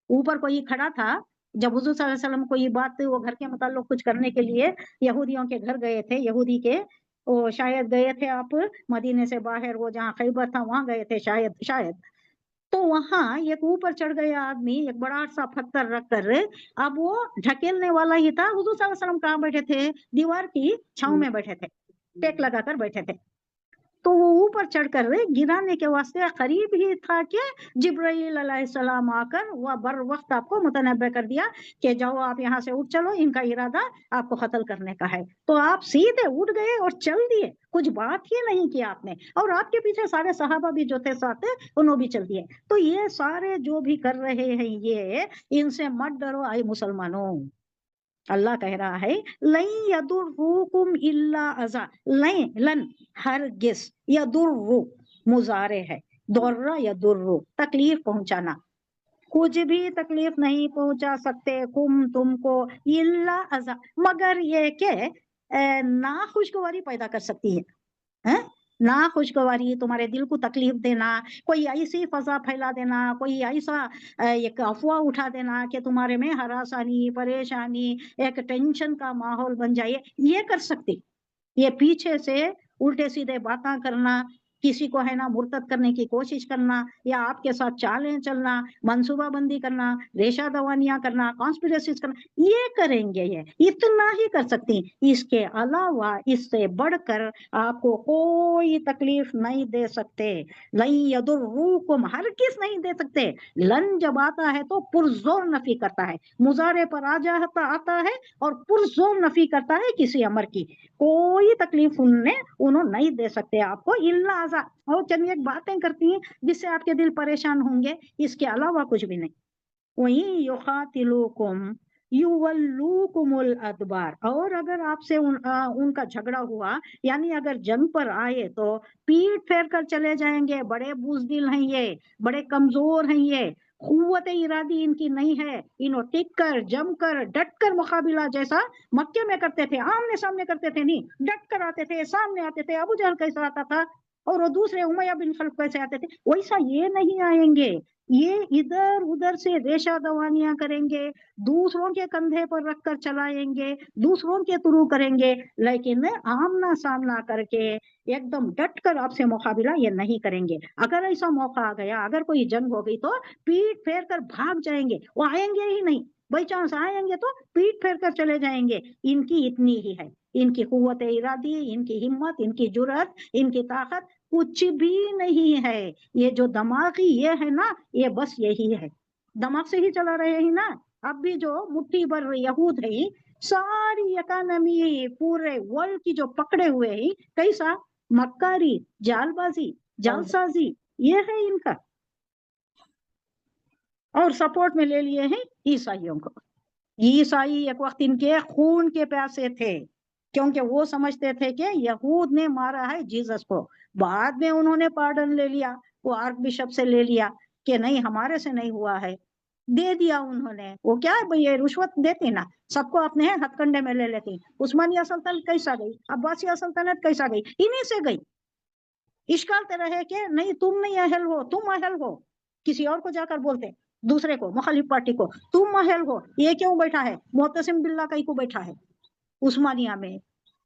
اوپر کوئی کھڑا تھا جب حضور صلی اللہ علیہ وسلم کو یہ بات، وہ گھر کے متعلق کچھ کرنے کے لیے یہودیوں کے گھر گئے تھے، یہودی کے وہ شاید گئے تھے آپ مدینے سے باہر، وہ جہاں خیبر تھا وہاں گئے تھے شاید، تو وہاں ایک اوپر چڑھ گیا آدمی، ایک بڑا سا پتھر رکھ کر، اب وہ ڈھکیلنے والا ہی تھا۔ حضور صلی اللہ علیہ وسلم کہاں بیٹھے تھے؟ دیوار کی چھاؤں میں بیٹھے تھے، ٹیک لگا کر بیٹھے تھے، تو وہ اوپر چڑھ کر گرانے کے واسطے قریب ہی تھا کہ جبرائیل علیہ السلام آ کر وہ بر وقت آپ کو متنبہ کر دیا کہ جاؤ آپ یہاں سے اٹھ چلو، ان کا ارادہ آپ کو قتل کرنے کا ہے۔ تو آپ سیدھے اٹھ گئے اور چل دیے، کچھ بات ہی نہیں کیا آپ نے، اور آپ کے پیچھے سارے صحابہ بھی جو تھے ساتھ انہوں بھی چل دیے۔ تو یہ سارے جو بھی کر رہے ہیں یہ، ان سے مت ڈرو اے مسلمانوں۔ اللہ کہہ رہا ہے لن یضروکم الا اذى، لن ہرگز، یضر مضارع ہے، ضر یضر تکلیف پہنچانا، کچھ بھی تکلیف نہیں پہنچا سکتے تم کو، الا اذى مگر یہ کہ ناخوشگواری پیدا کر سکتی ہے، ناخوشگواری، تمہارے دل کو تکلیف دینا، کوئی ایسی فضا پھیلا دینا، کوئی ایسا ایک افواہ اٹھا دینا کہ تمہارے میں ہراسانی، پریشانی، ایک ٹینشن کا ماحول بن جائے، یہ کر سکتی۔ یہ پیچھے سے الٹے سیدھے باتاں کرنا، کسی کو ہے نا مرتد کرنے کی کوشش کرنا، یا آپ کے ساتھ چالیں چلنا، منصوبہ بندی کرنا، ریشہ دوانیاں کرنا، کانسپریسیز کرنا، یہ کریں گے، یہ اتنا ہی کر سکتی۔ اس کے علاوہ اس سے بڑھ کر آپ کو کوئی تکلیف نہیں دے سکتے۔ لن یضروکم ہرگز نہیں دے سکتے۔ لن جب آتا ہے تو پرزور نفی کرتا ہے، مضارع پر آتا ہے اور پرزور نفی کرتا ہے کسی امر کی، کوئی تکلیف انہوں نہیں دے سکتے آپ کو، الا اذى، اور چند ایک باتیں کرتی ہیں جس سے آپ کے دل پریشان ہوں گے، اس کے علاوہ کچھ بھی نہیں۔ وَإِن يُقَاتِلُوكُمْ یولوکم الادبار، اور اگر آپ سے ان کا جھگڑا ہوا، یعنی اگر جنگ پر آئے تو پیٹ پھیر کر چلے جائیں گے، بڑے بزدل ہیں یہ، بڑے کمزور ہیں یہ، قوت ارادی ان کی نہیں ہے، انہوں ٹک کر جم کر ڈٹ کر مقابلہ جیسا مکے میں کرتے تھے، آمنے سامنے کرتے تھے، نہیں ڈٹ کر آتے تھے، سامنے آتے تھے، ابو جہل کیسا آتا تھا اور وہ دوسرے امیہ بن خلف کیسے آتے تھے، ویسا یہ نہیں آئیں گے۔ یہ ادھر ادھر سے ریشہ دوانیاں کریں گے، دوسروں کے کندھے پر رکھ کر چلائیں گے، دوسروں کے تھرو کریں گے، لیکن آمنا سامنا کر کے ایک دم ڈٹ کر آپ سے مقابلہ یہ نہیں کریں گے۔ اگر ایسا موقع آ گیا، اگر کوئی جنگ ہو گئی تو پیٹ پھیر کر بھاگ جائیں گے، وہ آئیں گے ہی نہیں، بائی چانس آئیں گے تو پیٹ پھیر کر چلے جائیں گے۔ ان کی اتنی ہی ہے، ان کی قوت ارادی، ان کی ہمت، ان کی جرأت، ان کی طاقت کچھ بھی نہیں ہے۔ یہ جو دماغی یہ ہے نا، یہ بس یہی ہے، دماغ سے ہی چلا رہے ہیں نا، अब भी जो मुट्ठी भर यहूद है, सारी इकोनॉमी पूरे वर्ल्ड की जो पकड़े हुए है, कैसा मक्कारी, जालबाजी, जालसाजी, ये है इनका, और सपोर्ट में ले लिए हैं ईसाइयों को। ईसाई एक वक्त इनके खून के प्यासे थे, क्योंकि वो समझते थे कि यहूद ने मारा है जीसस को। बाद में उन्होंने पार्डन ले लिया, वो आर्क बिशप से ले लिया कि नहीं हमारे से नहीं हुआ है, दे दिया उन्होंने। वो क्या है ये रिश्वत देती ना, सबको अपने हथकंडे में ले लेती। उस्मानिया सल्तनत कैसा गई, अब्बासिया सल्तनत कैसा गई, इन्हीं से गई। इश्काल रहे कि नहीं तुम नहीं अहल हो, तुम अहल हो, किसी और को जाकर बोलते, दूसरे को, मुखालिफ पार्टी को, तुम अहल हो, ये क्यों बैठा है, मोहतसिम बिल्ला कहीं को बैठा है उस्मानिया में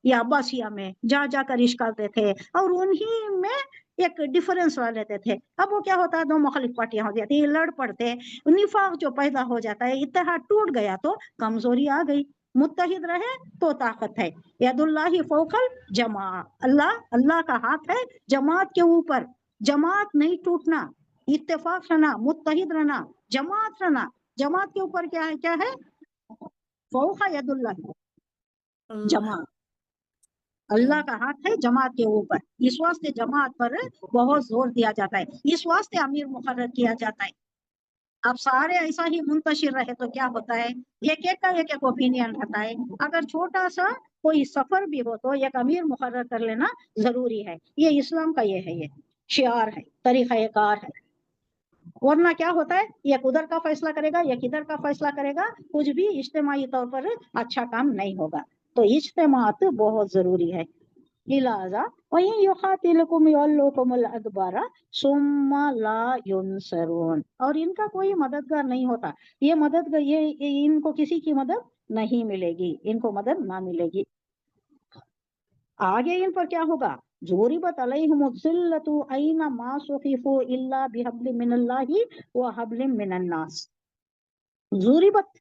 या अब्बासिया में, जा जाकर इश्कालते थे और उन्हीं में एक डिफरेंस ला लेते थे। अब वो क्या होता है, दो मुखालिफ पार्टियां हो जाती है, लड़ पड़ते, निफाक जो पैदा हो जाता है, इत्तेहाद टूट गया तो कमजोरी आ गई, मुत्तहिद रहे तो ताकत है। यदुल्लाहि फौकल जमा, अल्लाह का हाथ है जमात के ऊपर, जमात नहीं टूटना, इत्तेफाक रहना, मुत्तहिद रहना, जमात रहना। जमात के ऊपर क्या है फौका यदुल्लाहि, जमात, अल्लाह का हाथ है जमात के ऊपर। इस वास्ते जमात पर बहुत जोर दिया जाता है, इस वास्ते अमीर मुकर्रर किया जाता है। अब सारे ऐसा ही मुंतशिर रहे तो क्या होता है, एक एक का एक एक ओपिनियन रहता है। अगर छोटा सा कोई सफर भी हो तो एक अमीर मुकर्रर कर लेना जरूरी है। ये इस्लाम का ये है, ये शियार है, तरीका कार है। वरना क्या होता है, एक उधर का फैसला करेगा, एक इधर का फैसला करेगा, कुछ भी इज्तिमाई तौर पर अच्छा काम नहीं होगा। तो इज्तिमात बहुत जरूरी है। लिहाजा वहीं युखातिलकुम युवल्लुकुमुल अदबारा सुम्मा ला युनसरून, और इनका कोई मददगार नहीं होता। ये मदद ये इनको किसी की मदद नहीं मिलेगी, इनको मदद ना मिलेगी। आगे इन पर क्या होगा, ज़ुरिबत अलैहिमुज़्ज़िल्लतु ऐना मा सुखिफू इल्ला बिहब्लिम मिनल्लाहि व हब्लिम मिनन्नास। ज़ुरिबत,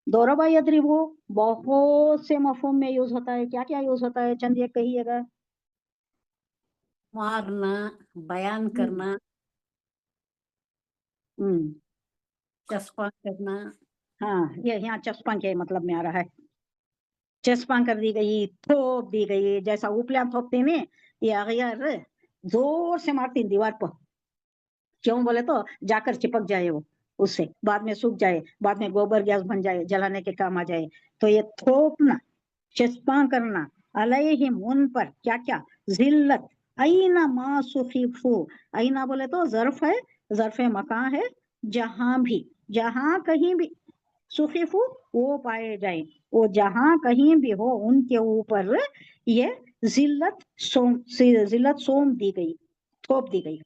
दौरबा यदरिबु बहुत से मफहूम में यूज होता है। क्या क्या यूज होता है, चंद ये कहिएगा। मारना, बयान करना, चस्पा करना। हाँ, ये यहाँ चस्पा के मतलब में आ रहा है, चस्पा कर दी गई, थोप दी गई, जैसा उपला थोपते में, ये अगर जोर से मारती दीवार पर, क्यों बोले तो जाकर चिपक जाए वो उससे, बाद में सूख जाए, बाद में गोबर गैस बन जाए, जलाने के काम आ जाए। तो ये थोपना, चस्पा करना, अलैहिम उन पर, क्या क्या, जिल्लत, ऐना मा सुखिफू, ऐना बोले तो जर्फ है, जर्फ मकान है, जहां भी, जहां कहीं भी, सुखिफू वो पाए जाए, वो जहां कहीं भी हो उनके ऊपर ये जिल्लत सोम दी गई, थोप दी गई।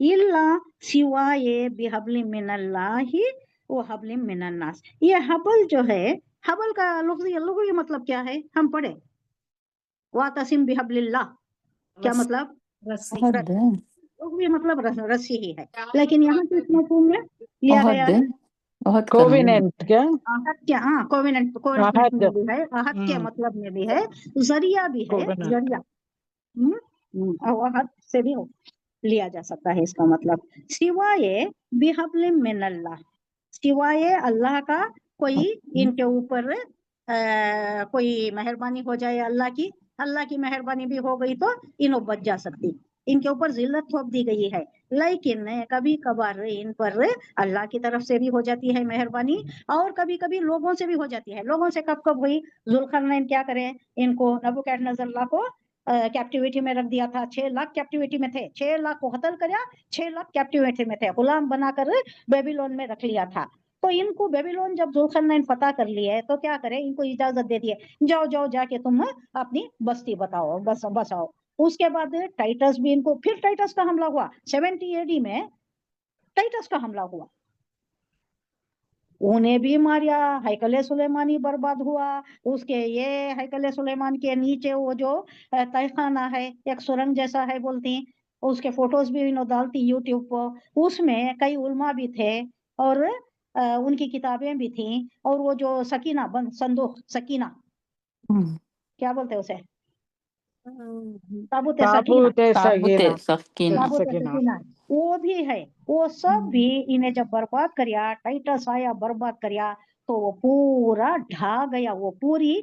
इल्ला सिवाए बिहब्लिम मिनल्लाहि व हब्लिम मिनन्नास। ये हबल जो है, हबल का लुग़वी मतलब क्या है, हम पढ़े, वातसिम बिहब्लिल्लाह, क्या मतलब, रस्सी। अहद है, लुग़वी मतलब रस्सी ही है, लेकिन यहाँ किस मफहूम में लिया गया अहद है, अहद का नाम। कोविनेंट क्या, आहद के, हाँ कोवेनेंट, कोवेनेंट आहद, में भी है, आहद के मतलब में भी है, जरिया भी है, कोवेनेंट। जरिया। और आहद से भी लिया जा सकता है इसका मतलब। सिवाय बिहब्लिम मिनल्लाह, सिवाय अल्लाह का कोई इनके ऊपर कोई मेहरबानी हो जाए, अल्लाह की मेहरबानी भी हो गई तो इन्हों बच जा सकती, इनके ऊपर जिल्लत थोप दी गई है। लेकिन कभी कभार इन पर अल्लाह की तरफ से भी हो जाती है मेहरबानी, और कभी कभी लोगों से भी हो जाती है। लोगों से कब कब हुई, जुल्करनैन क्या करें, इनको नबूकदनेस्सर को कैप्टिविटी में रख दिया था, 6 लाख कैप्टिविटी में थे, 6 लाख को कत्ल किया, 6 लाख कैप्टिविटी में थे, गुलाम बनाकर बेबीलोन में रख लिया था। तो इनको बेबीलोन जब जुल्करनैन फतह कर लिए तो क्या करे, इनको इजाजत दे दिए, जाओ जाओ जाके तुम अपनी बस्ती बताओ, बसाओ। उसके बाद टाइटस भी इनको, फिर टाइटस का हमला हुआ 70 AD में, टाइटस का हमला हुआ, उन्हें भी मारिया, हैकले सुलेमानी बर्बाद हुआ। उसके ये हैकले सुलेमान के नीचे वो जो तहखाना है, एक सुरंग जैसा है बोलती, उसके फोटोज भी इन्हों डालती यूट्यूब पर, उसमें कई उलमा भी थे और उनकी किताबें भी थी। और वो जो सकीना बंद संदूक, सकीना क्या बोलते हैं उसे, ताबूत सकीना, ताबूत ताबूत सकीना, सकीना, ताबूत सकीना। सकीना, वो भी है, वो सब भी इन्हें जब बर्बाद करिया, टाइटस आया बर्बाद करिया, तो वो पूरा ढा गया, वो पूरी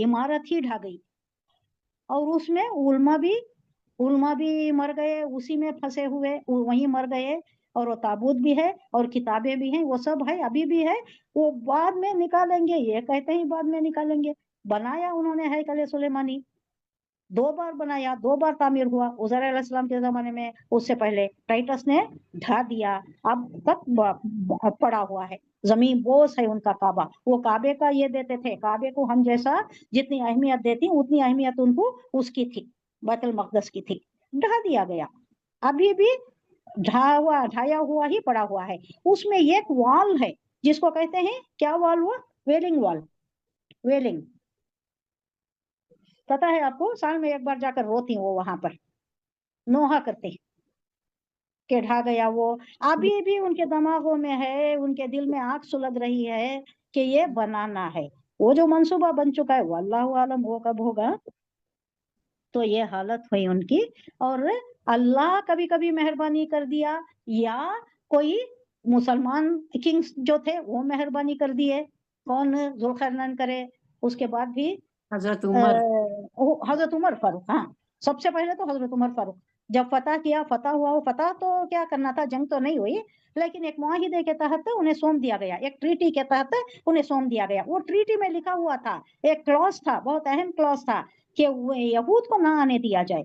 इमारत ही ढा गई। और उसमें उल्मा भी मर गए, उसी में फंसे हुए वहीं मर गए। और वो ताबूत भी है और किताबें भी हैं, वो सब है, अभी भी है। वो बाद में निकालेंगे, ये कहते हैं बाद में निकालेंगे। बनाया उन्होंने हैकल सुलेमानी, 2 बार बनाया, 2 बार तामीर हुआ, उज़ैर अलैहिस्सलाम के जमाने में, उससे पहले टाइटस ने ढा दिया। अब तक पड़ा हुआ है, जमीन बोस है उनका काबा। वो काबे का ये देते थे, काबे को हम जैसा जितनी अहमियत देती उतनी अहमियत उनको उसकी थी, बैतुल मक़दस की थी। ढा दिया गया, अभी भी ढाया हुआ ही पड़ा हुआ है। उसमें एक वॉल है जिसको कहते हैं, क्या वॉल हुआ? वेलिंग वॉल। वेलिंग पता है आपको? साल में एक बार जाकर रोती वो वहां पर, नोहा करते के ढा गया वो। अभी भी उनके दिमागों में है, उनके दिल में आग सुलग रही है कि ये बनाना है। वो जो मंसूबा बन चुका है वो अल्लाह आलम वो कब होगा। तो ये हालत हुई उनकी। और अल्लाह कभी कभी मेहरबानी कर दिया, या कोई मुसलमान किंग्स जो थे वो मेहरबानी कर दिए। कौन? जुल्करनैन करे, उसके बाद भी हजरत उमर। हजरत उमर फारूक। हाँ, सबसे पहले तो हजरत उमर फारूक जब फतह किया, फतह हुआ, वो फतह तो क्या करना था, जंग तो नहीं हुई, लेकिन एक मुआहिदे के तहत उन्हें सौंप दिया गया, एक ट्रीटी के तहत उन्हें सौंप दिया गया। वो ट्रीटी में लिखा हुआ था, एक क्लॉज था, बहुत अहम क्लॉज था, कि यहूद को ना आने दिया जाए।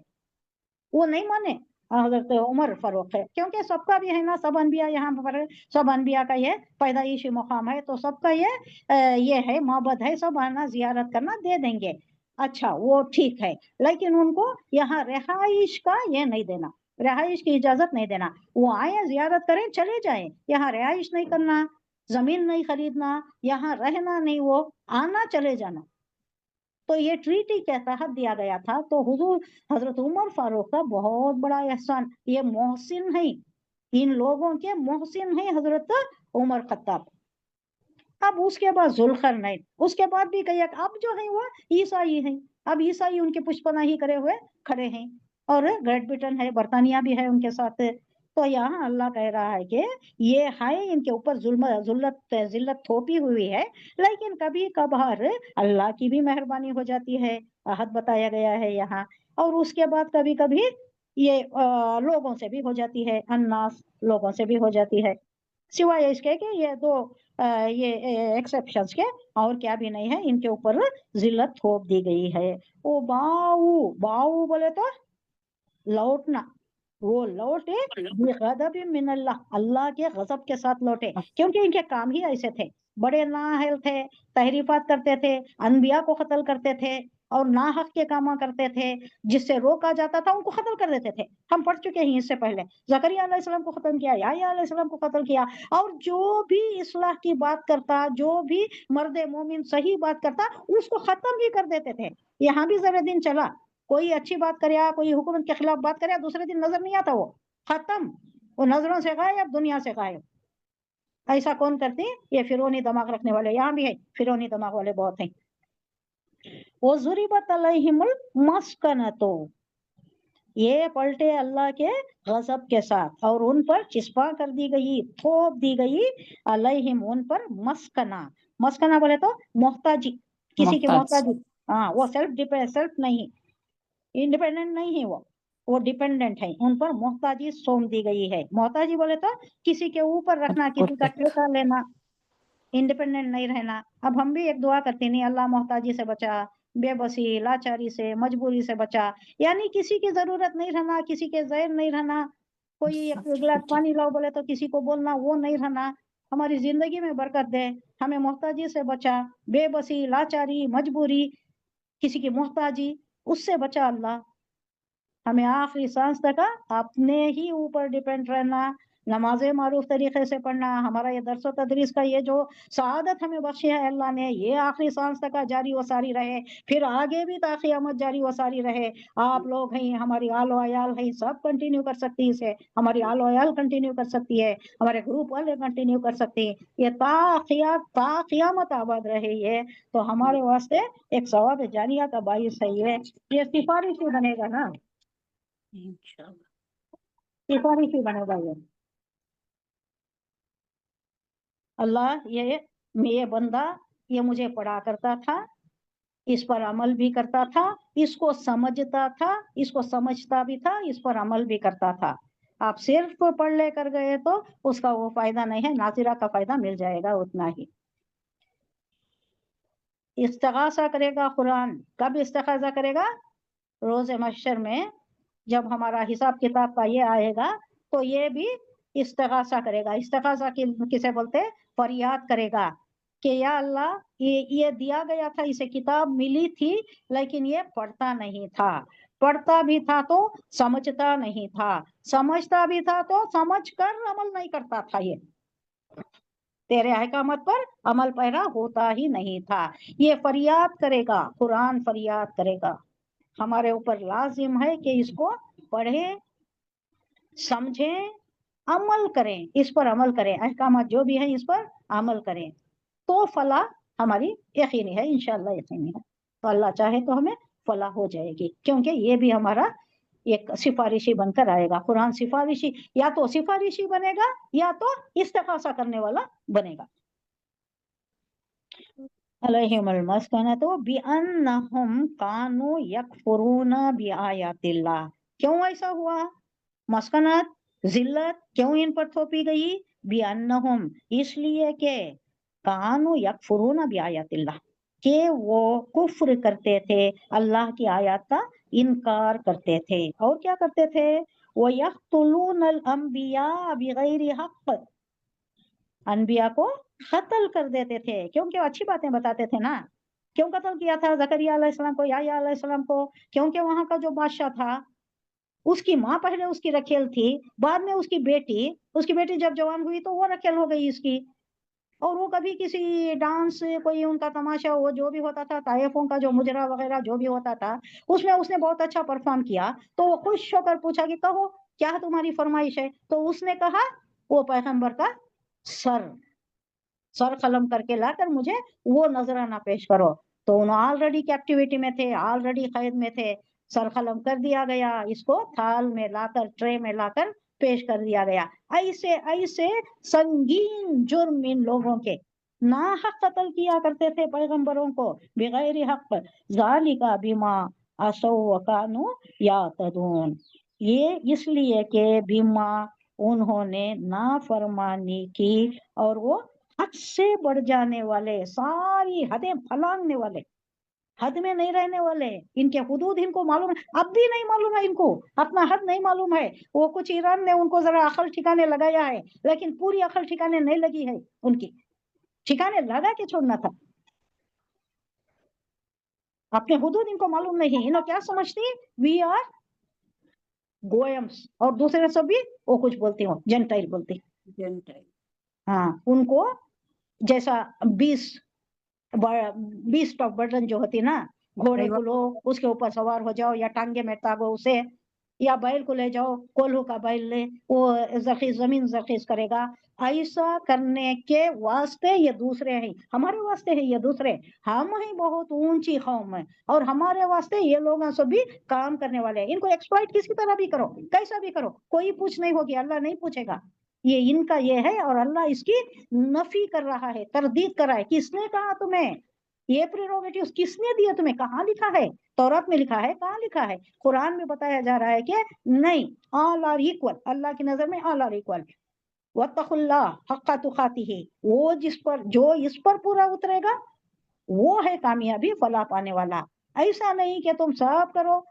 वो नहीं माने हजरत उमर फारूक है, क्योंकि सबका भी है ना, सब अनबिया यहाँ पर, सब अनबिया का ये पैदाइशी मुकाम है, तो सबका ये है, मोहब्बत है, सब आना जियारत करना दे देंगे। अच्छा, वो ठीक है, लेकिन उनको यहाँ रिहाइश का ये नहीं देना, रिहाइश की इजाजत नहीं देना। वो आए जियारत करें चले जाए, यहाँ रिहाइश नहीं करना, जमीन नहीं खरीदना, यहाँ रहना नहीं, वो आना चले जाना। तो ये ट्रीटी के तहत दिया गया था। तो हुजूर हजरत उमर फारूक का बहुत बड़ा एहसान, ये मोहसिन है, इन लोगों के मोहसिन है हजरत उमर खत्ताब। अब उसके बाद जुल्करनैन, उसके बाद भी कई, अब जो है वो ईसाई हैं। अब ईसाई उनके पुष्पनाही करे हुए खड़े हैं, और ग्रेट ब्रिटेन है, बर्तानिया भी है उनके साथ। तो यहाँ अल्लाह कह रहा है कि ये है, इनके ऊपर जिल्लत थोपी हुई है, लेकिन कभी कभार अल्लाह की भी मेहरबानी हो जाती है, अहद बताया गया है यहाँ। और उसके बाद कभी कभी ये लोगों से भी हो जाती है, अन्नास, लोगों से भी हो जाती है, सिवाय इसके कि ये दो ये एक्सेप्शंस के, और क्या भी नहीं है, इनके ऊपर जिल्लत थोप दी गई है। वो बाऊ बाऊ बोले तो लौटना, वो लौटे बेगदब मिनल्लाह, अल्लाह के गजब के साथ लौटे, क्योंकि इनके काम ही ऐसे थे, बड़े नाअहल थे, तहरीफात करते थे, अनबिया को कत्ल करते थे, और नाहक के काम करते थे, जिससे रोका जाता था उनको कत्ल कर देते थे। हम पढ़ चुके हैं इससे पहले, जकरिया अलैहिस्सलाम को खत्म किया, याह्या अलैहिस्सलाम को कत्ल किया। और जो भी इस्लाह की बात करता, जो भी मर्द मोमिन सही बात करता, उसको खत्म भी कर देते थे। यहाँ भी जरा दिन चला, कोई अच्छी बात करे, कोई हुकूमत के खिलाफ बात करे, दूसरे दिन नजर नहीं आता, वो खत्म, वो नजरों से गायब, दुनिया से गायब। ऐसा कौन करते? ये फिरौनी दिमाग रखने वाले यहाँ भी है, फिरौनी दिमाग वाले बहुत हैं। वो ज़ुरिबत अलैहिमुल मस्कनतो, ये पलटे अल्लाह के गजब के साथ, और उन पर चिस्पा कर दी गई, थोप दी गई, अलैहिम उन पर, मस्कना। मस्कना बोले तो मोहताजी, किसी की मोहताज। मोहताजी। हाँ, वो सेल्फ नहीं, इंडिपेंडेंट नहीं है, वो डिपेंडेंट है, उन पर मोहताजी सौंप दी गई है। मोहताजी बोले तो किसी के ऊपर रखना, किसी का ठेका लेना, इंडिपेंडेंट नहीं रहना। अब हम भी एक दुआ करते नहीं, अल्लाह मोहताजी से बचा, बेबसी लाचारी से, मजबूरी से बचा, यानी किसी की जरूरत नहीं रहना, किसी के ज़ैर नहीं रहना, कोई एक गिलास पानी लाओ बोले तो किसी को बोलना, वो नहीं रहना। हमारी जिंदगी में बरकत दे, हमें मोहताजी से बचा, बेबसी लाचारी मजबूरी, किसी की मोहताजी, उससे बचा अल्लाह। हमें आखिरी सांस तक अपने ही ऊपर डिपेंड रहना, नमाजें मारूफ तरीके से पढ़ना, हमारा ये दरस तदरीस का ये जो सआदत हमें बख्शी है अल्लाह ने, ये आखिरी सांस तक जारी व सारी रहे, फिर आगे भी ता क़यामत जारी व सारी रहे। आप लोग हैं, हमारी आल व अयाल है, सब कंटिन्यू कर सकती है इसे, हमारी आल व अयाल कंटिन्यू कर सकती है, हमारे ग्रुप वाले कंटिन्यू कर सकते हैं, ये ता क़यामत आबाद रहे। ये तो हमारे वास्ते एक सवाब जारिया का बाइस है, ये सिफारिश ही बनेगा ना। इंशाल्लाह। सिफारिशी बनेगा ये बंदा ये मुझे पढ़ा करता था, इस पर अमल भी करता था, इसको समझता था, इसको समझता भी था, इस पर अमल भी करता था। आप सिर्फ पढ़ ले कर गए तो उसका वो फायदा नहीं है, नासिरा का फायदा मिल जाएगा उतना ही। इस्तिगासा करेगा कुरान, कब इस्तिगासा करेगा? रोज़े महशर में जब हमारा हिसाब किताब का ये आएगा तो ये भी इस्तिगासा करेगा। इस्तिगासा किसे बोलते? फरियाद करेगा कि या अल्लाह ये दिया गया था, इसे किताब मिली थी, लेकिन ये पढ़ता नहीं था, पढ़ता भी था तो समझता नहीं था, समझता भी था तो समझ कर अमल नहीं करता था, ये तेरे अहकामत पर अमल पैरा होता ही नहीं था। ये फरियाद करेगा, कुरान फरियाद करेगा। हमारे ऊपर लाजिम है कि इसको पढ़े, समझें, अमल करें, इस पर अमल करें, अहकामत जो भी है इस पर अमल करें, तो फला हमारी यकीनी है, इंशाअल्लाह यकीनी है। तो अल्लाह चाहे तो हमें फला हो जाएगी, क्योंकि ये भी हमारा एक सिफारिशी बनकर आएगा। कुरान सिफारिशी, या तो सिफारिशी बनेगा या तो इस्तिगासा करने वाला बनेगा। अलैहिमुल मस्कनतु बिअन्नहुम कानू यकफुरूना बिआयातिल्लाह। क्यों ऐसा हुआ? मस्कनत, जिल्लत क्यों इन पर थोपी गई? बिअन्नहुम, इसलिए के कानू यकफुरूना बिआयातिल्लाह, के वो कुफ्र करते थे, अल्लाह की आयत का इनकार करते थे। और क्या करते थे? वो यक़्तुलूनल अंबिया बिगैरि हक़, अनबिया को कत्ल कर देते थे, क्योंकि अच्छी बातें बताते थे ना। क्यों कत्ल किया था जकरिया अलैहिस्सलाम को, याह्या अलैहिस्सलाम को? क्योंकि वहां का जो बादशाह था, उसकी माँ पहले उसकी रखेल थी, बाद में उसकी बेटी जब जवान हुई तो वो रखेल हो गई इसकी। और वो कभी किसी डांस, कोई उनका तमाशा, वो जो भी होता था, ताइफों का जो मुजरा वगैरह जो भी होता था, उसमें उसने बहुत अच्छा परफॉर्म किया, तो वो खुश होकर पूछा कि कहो क्या तुम्हारी फरमाइश है? तो उसने कहा वो पैगंबर का सर कलम करके लाकर मुझे वो नजराना पेश करो। तो उन्होंने ऑलरेडी कैप्टिविटी में थे, ऑलरेडी कैद में थे, सर कलम कर दिया गया, इसको थाल में लाकर, ट्रे में लाकर पेश कर दिया गया। ऐसे ऐसे संगीन जुर्म इन लोगों के, ना हक कत्ल किया करते थे पैगंबरों को, बगैर हक, ज़ालिका बिमा असौ व कानू यातदून, ये इसलिए कि बिमा, उन्होंने नाफरमानी की और वो हद से बढ़ जाने वाले, सारी हदें फलांगने वाले, हद में नहीं रहने वाले, इनके हुदूद इनको मालूम है, अब भी नहीं मालूम है इनको, अपना हद नहीं मालूम है। वो कुछ ईरान ने उनको जरा अकल ठिकाने लगाया है, लेकिन पूरी अकल ठिकाने नहीं लगी है उनकी, ठिकाने लगा के छोड़ना था। अपने हुदूद इनको मालूम नहीं, इन्हों क्या समझती? वी आर गोयम्स, और दूसरे सब भी वो कुछ बोलती हो, जेंटाइल बोलती। हाँ, उनको जैसा 20 ऑफ बर्डन जो होती ना, घोड़े को लो, उसके ऊपर सवार हो जाओ, या टांगे में तागो उसे, या बैल को ले जाओ, कोल्हू का बैल ले, वो जमीन जखीज करेगा। ऐसा करने के वास्ते ये दूसरे हैं, हमारे वास्ते है ये दूसरे, हम ही बहुत ऊंची कौम है, और हमारे वास्ते ये लोग सभी काम करने वाले हैं। इनको एक्सप्लॉइट किसी तरह भी करो, कैसा भी करो, कोई पूछ नहीं होगी, अल्लाह नहीं पूछेगा, ये इनका ये है, और अल्लाह इसकी नफी कर रहा है, तरदीद कर रहा है। किसने कहा तुम्हें ये प्रेरोगेटिव्स, किसने दिए तुम्हें? कहाँ लिखा है? तौरात में लिखा है? कहाँ लिखा है? कुरान में बताया जा रहा है कि नहीं, ऑल आर इक्वल, अल्लाह की नजर में ऑल आर इक्वल। वत्तकुल्लाह हक्का तुकातिही, वो जो इस पर पूरा उतरेगा वो है कामयाबी, फला पाने वाला। ऐसा नहीं कि तुम सब करो,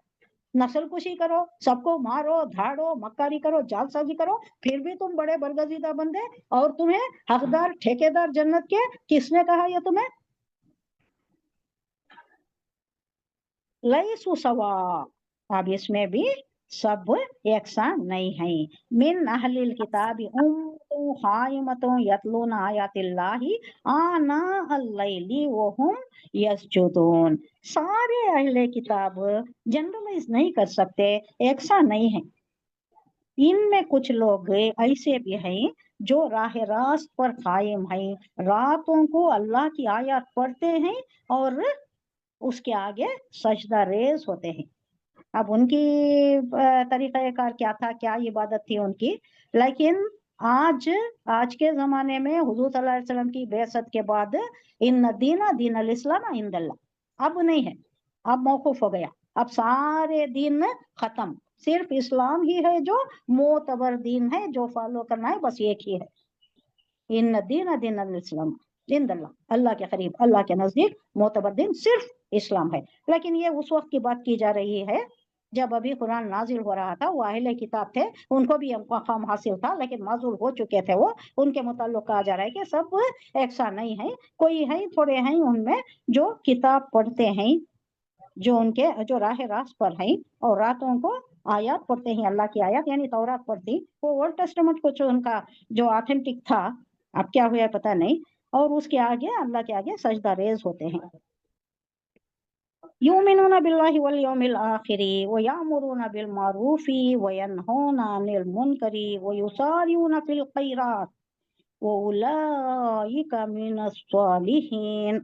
नस्ल कुशी करो, सबको मारो, धाड़ो, मक्कारी करो, जालसाजी करो, फिर भी तुम बड़े बरगजीदा बंदे, और तुम्हें हकदार, ठेकेदार जन्नत के, किसने कहा ये तुम्हें? लईसु सवा, अब इसमें भी सब एक सा नहीं है। मिन अहलिल किताबी उम्मतुन कायमतुन यतलूना आयातिल्लाहि आना अल-लैली व हुम यस्जुदून। सारे अहले किताब जनरलाइज नहीं कर सकते, एक सा नहीं है। इनमें कुछ लोग ऐसे भी हैं जो राह रास्त पर कायम हैं, रातों को अल्लाह की आयत पढ़ते हैं और उसके आगे सजदा रेज होते हैं। اب ان کی طریقہ کار کیا تھا, کیا عبادت تھی ان کی. لیکن آج کے زمانے میں حضور صلی اللہ علیہ وسلم کی بعثت کے بعد ان دین دین الاسلام عند اللہ, اب نہیں ہے, اب موقوف ہو گیا, اب سارے دین ختم, صرف اسلام ہی ہے جو معتبر دین ہے, جو فالو کرنا ہے بس ایک ہی ہے. ان دین دین الاسلام عند اللہ, اللہ کے قریب, اللہ کے نزدیک معتبر دین صرف اسلام ہے. لیکن یہ اس وقت کی بات کی جا رہی ہے جب ابھی قرآن نازل ہو رہا تھا. وہ اہل کتاب تھے, ان کو بھی مقام حاصل تھا, لیکن معذور ہو چکے تھے وہ. ان کے متعلق کہا جا رہا ہے کہ سب ایک سا نہیں ہے, کوئی ہے, تھوڑے ہیں ان میں جو کتاب پڑھتے ہیں, جو ان کے جو راہ راست پر ہیں, اور راتوں کو آیات پڑھتے ہیں, اللہ کی آیات یعنی تورات پڑھتی. وہ اولڈ ٹیسٹمنٹ کچھ ان کا جو آتھینٹک تھا, اب کیا ہوا پتہ نہیں, اور اس کے آگے اللہ کے آگے سجدہ ریز ہوتے ہیں. یؤمنون باللہ والیوم الآخر ویأمرون بالمعروف وینہون عن المنکر ویسارعون فی الخیرات واولئک من الصالحین.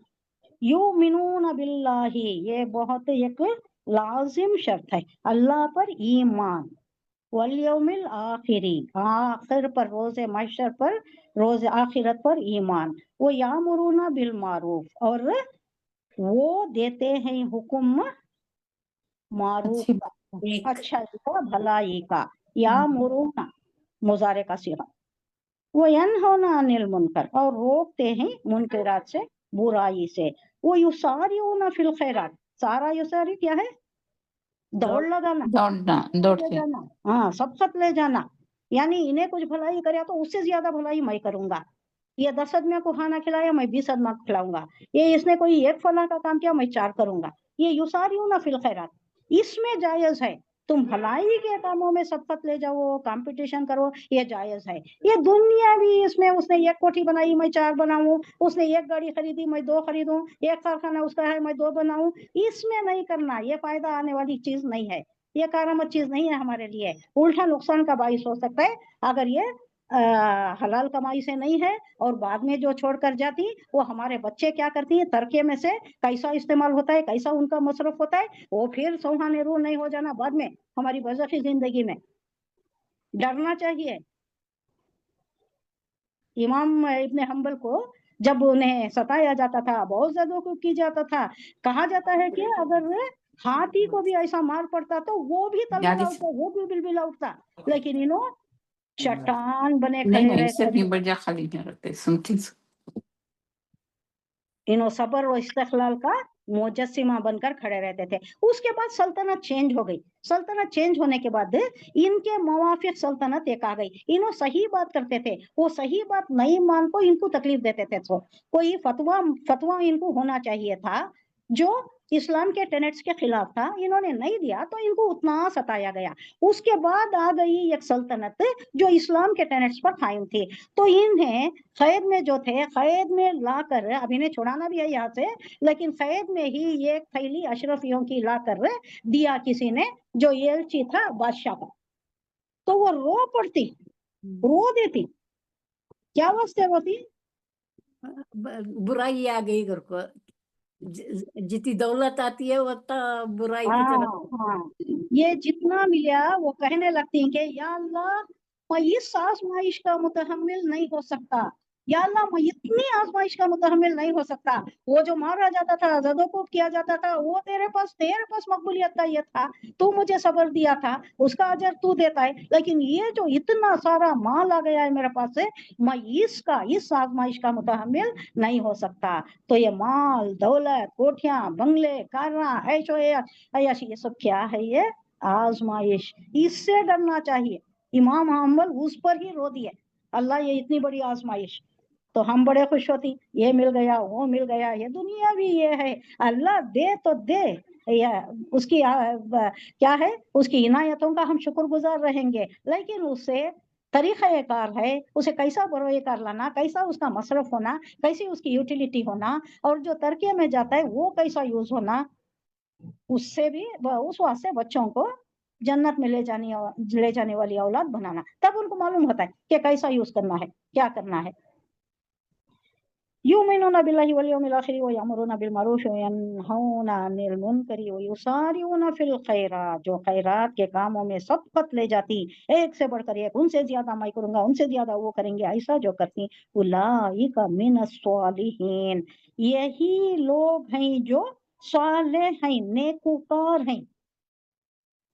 یؤمنون باللہ, یہ بہت ایک لازم شرط ہے, اللہ پر ایمان. والیوم الآخری, آخر پر, روز محشر پر, روز آخرت پر ایمان. ویأمرون بالمعروف, اور وہ دیتے ہیں حکم معروف اچھی کا, بات. اچھائی کا, بھلائی کا. یامرون مضارع کا صیغہ. وینہون عن المنکر, اور روکتے ہیں منکرات سے, برائی سے. ویسارعون فی الخیرات, سارا یساری کیا ہے, دوڑ لگانا, دوڑنا, لے دوڑتے. جانا, ہاں سبقت لے جانا. یعنی انہیں کچھ بھلائی کریا تو اس سے زیادہ بھلائی میں کروں گا. یہ 10 آدمیوں کو کھانا کھلایا, میں 20 آدمیوں کو کھلاؤں گا. یہ اس نے کوئی ایک فلاں کا کام کیا, میں 4 کروں گا. یہ یسارعون فی الخیرات, اس میں جائز ہے. تم بھلائی کے کاموں میں سبقت لے جاؤ, کمپٹیشن کرو, یہ جائز ہے. یہ دنیا بھی, اس میں اس نے ایک کوٹھی بنائی, میں 4 بناؤں. اس نے ایک گاڑی خریدی, میں 2 خریدوں. ایک کارخانہ اس کا ہے, میں 2 بناؤں. اس میں نہیں کرنا, یہ فائدہ آنے والی چیز نہیں ہے, یہ کارآمد چیز نہیں ہے ہمارے لیے. الٹا نقصان کا باعث ہو سکتا ہے اگر یہ حلال کمائی سے نہیں ہے. اور بعد میں جو چھوڑ کر جاتی, وہ ہمارے بچے کیا کرتی ہیں, ترکے میں سے کیسا استعمال ہوتا ہے, کیسا ان کا مصرف ہوتا ہے, وہ پھر سوہانے روح نہیں ہو جانا بعد میں ہماری برزخی زندگی میں. ڈرنا چاہیے. امام ابن حنبل کو جب انہیں ستایا جاتا تھا, بہت زیادہ کو کی جاتا تھا, کہا جاتا ہے کہ اگر ہاتھی کو بھی ایسا مار پڑتا تو وہ بھی تلبلا اٹھتا, وہ بھی بلبلا اٹھتا. لیکن انہوں چٹان بنے نہیں کھڑے نہیں, اس سے رہتے اپنی تھے. برجا خالی نہیں رکھتے, سنتی. انہوں صبر و استقلال کا مجسمہ بن کر کھڑے رہتے تھے. اس کے بعد سلطنت چینج ہو گئی. سلطنت چینج ہونے کے بعد ان کے موافق سلطنت ایک آ گئی. انہوں صحیح بات کرتے تھے, وہ صحیح بات نہیں مان کو ان کو تکلیف دیتے تھے. تو کوئی فتوا ان کو ہونا چاہیے تھا جو اسلام کے ٹینٹس کے خلاف تھا, انہوں نے نہیں دیا تو ان کو اتنا ستایا گیا. اس کے بعد آ گئی ایک سلطنت جو اسلام کے ٹینٹس پر قائم تھی. تو انہیں قید میں جو تھے, قید میں لا کر, اب انہیں چھڑانا بھی ہے یہاں سے, لیکن قید میں ہی ایک تھیلی اشرفیوں کی لا کر دیا کسی نے, جو ایلچی تھا بادشاہ کا. تو وہ رو پڑتی, رو دیتی. کیا واسطے روتی, برائی آ گئی گھر کو, جتنی دولت آتی ہے اتنا برائی کی طرف. ہاں, یہ جتنا ملا وہ کہنے لگتی ہیں کہ یا اللہ, میں اس آزمائش کا متحمل نہیں ہو سکتا. یا اللہ, میں اتنی آزمائش کا متحمل نہیں ہو سکتا. وہ جو مارا جاتا تھا, زدوکوب کیا جاتا تھا, وہ تیرے پاس مقبولیت کا یہ تھا, تو مجھے صبر دیا تھا, اس کا اجر تو دیتا ہے. لیکن یہ جو اتنا سارا مال آ گیا ہے میرے پاس سے, میں اس آزمائش کا متحمل نہیں ہو سکتا. تو یہ مال, دولت, کوٹھیاں, بنگلے, کاراں, عیاشی, یہ سب کیا ہے, یہ آزمائش. اس سے ڈرنا چاہیے. امام حنبل اس پر ہی رو دیے, اللہ یہ اتنی بڑی آزمائش, تو ہم بڑے خوش ہوتی, یہ مل گیا, وہ مل گیا, یہ دنیا بھی یہ ہے. اللہ دے تو دے, اس کی کیا ہے, اس کی عنایتوں کا ہم شکر گزار رہیں گے. لیکن اس سے طریقہ کار ہے, اسے کیسا بروئے کار لانا, کیسا اس کا مصرف ہونا, کیسی اس کی یوٹیلیٹی ہونا, اور جو ترکے میں جاتا ہے وہ کیسا یوز ہونا. اس سے بھی, اس واسطے بچوں کو جنت میں لے جانے والی اولاد بنانا, تب ان کو معلوم ہوتا ہے کہ کیسا یوز کرنا ہے, کیا کرنا ہے. युमिनून बिल्लाहि वल यौमिल आखिर व यअमुरूना बिल मारूफ व यनहौना अनिल मुनकरी व युसारिऊना फिल खैरात, जो खैरात के कामों में सबकत ले जाती, एक से बढ़कर एक, उनसे ज्यादा मैं करूंगा, उनसे ज्यादा वो करेंगे, ऐसा जो करती, उलाइका मिनस सालिहीन, यही लोग हैं जो सालेह हैं, नेकूकार हैं,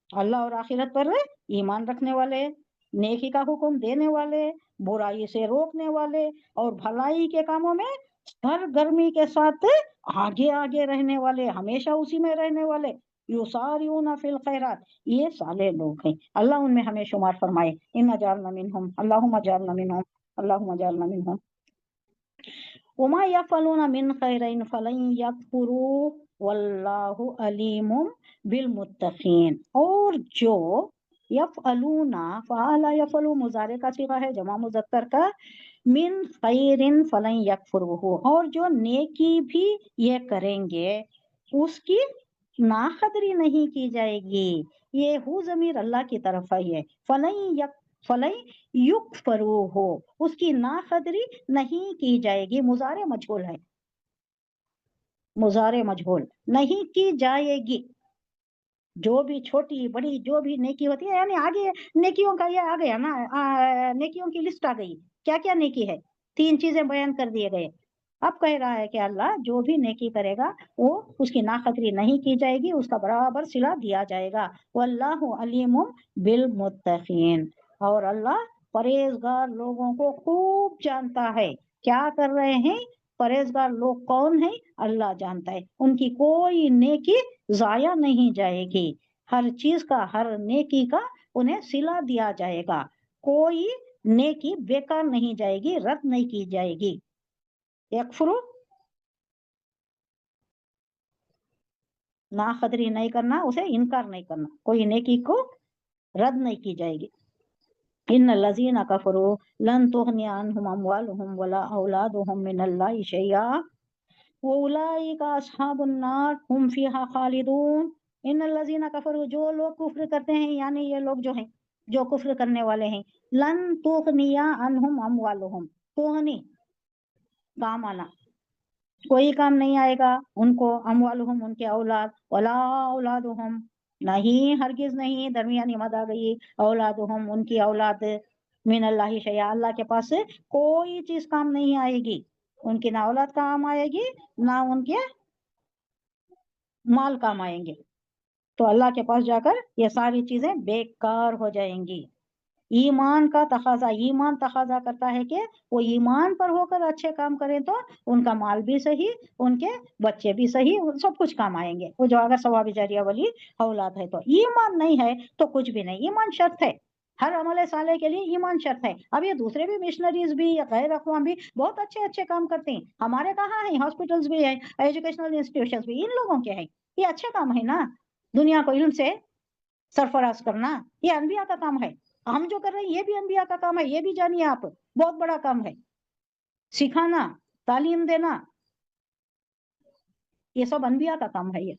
अल्लाह और आखिरत पर ईमान रखने वाले, नेकी का हुक्म देने वाले, बुराई से रोकने वाले और भलाई के कामों में हर गर्मी के साथ आगे आगे रहने वाले, हमेशा उसी में रहने वाले, युसारिऊना फिल खैरात, ये साले लोग हैं, अल्लाह उनमें हमें शुमार फरमाए। इन्ना जालना मिनहुम, अल्लाहुम्मा जालना मिनहुम, अल्लाहुम्मा जालना मिनहुम। वमा यफअलूना मिन खैरिन फलन यकफुरू वल्लाहु अलीमुम बिल मुत्तकीन, और जो यफअलूना, फ़अला यफअलू मुज़ारे का सीगा है, जमा मुज़क्कर का, मिन खैरिन फलन यकफुरूहु, और जो नेकी भी ये करेंगे उसकी नाकदरी नहीं की जाएगी, ये हु ज़मीर अल्लाह की तरफ है, फलन युकफरूहु, उसकी नाकदरी नहीं की जाएगी, मुज़ारे मजहूल है, मुज़ारे मजहूल, नहीं की जाएगी, जो भी छोटी बड़ी जो भी नेकी होती है, यानी आगे नेकियों का ये आ गया ना, नेकियों की लिस्ट आ गई, क्या क्या नेकी है, 3 चीजें बयान कर दिए गए। अब कह रहा है कि अल्लाह जो भी नेकी करेगा वो उसकी नाखतरी नहीं की जाएगी, उसका बराबर सिला दिया जाएगा। वल्लाहु अलीमुम बिल मुत्तकीन, और अल्लाह परहेजगार लोगों को खूब जानता है, क्या कर रहे हैं परहेजगार लोग कौन है, अल्लाह जानता है, उनकी कोई नेकी जाया नहीं जाएगी, हर चीज का, हर नेकी का उन्हें सिला दिया जाएगा, कोई नेकी बेकार नहीं जाएगी, रद्द नहीं की जाएगी। यकफुरु, नाकदरी नहीं करना, उसे इनकार नहीं करना, कोई नेकी को रद्द नहीं की जाएगी। इन्नल लज़ीना कफरू लन तुगनी अन्हुम अमवालुहुम वला औलादुहुम मिनल्लाहि शैआ व उलाइका अस्हाबुन नार हुम फीहा खालिदून। इन्नल लज़ीना कफरू, जो लोग कुफ्र करते हैं, यानी ये लोग जो हैं, जो कुफ्र करने वाले हैं, लन तुगनिया अन्हुम अमवालुहुम, तुगनी काम आना, कोई काम नहीं आएगा उनको, अमवालुहुम उनके औलाद, वला औलादुहुम, नहीं हरगिज नहीं, दरमियानी मद आ गई, औलादुहुम उनकी औलाद, मिनल्लाहि शैआ, अल्लाह के पास से कोई चीज काम नहीं आएगी, उनकी ना औलाद काम आएगी ना उनके माल काम आएंगे, तो अल्लाह के पास जाकर ये सारी चीजें बेकार हो जाएंगी। ईमान का तकाजा, ईमान तकाजा करता है कि वो ईमान पर होकर अच्छे काम करें तो उनका माल भी सही, उनके बच्चे भी सही, सब कुछ काम आएंगे, वो जो अगर सवाबी जारिया वाली औलाद है। तो ईमान नहीं है तो कुछ भी नहीं, ईमान शर्त है, हर अमल साले के लिए ईमान शर्त है। अब ये दूसरे भी मिशनरीज भी या गैर अक़वाम भी बहुत अच्छे अच्छे काम करते हैं, हमारे कहाँ है, हॉस्पिटल्स भी है, एजुकेशनल इंस्टीट्यूशन भी इन लोगों के हैं, ये अच्छे काम है ना, दुनिया को इल्म से सरफराज करना, ये अनबिया का काम है, हम जो कर रहे हैं ये भी अनबिया का काम है, ये भी जानिए आप, बहुत बड़ा काम है, सिखाना, तालीम देना, ये सब अनबिया का काम है। ये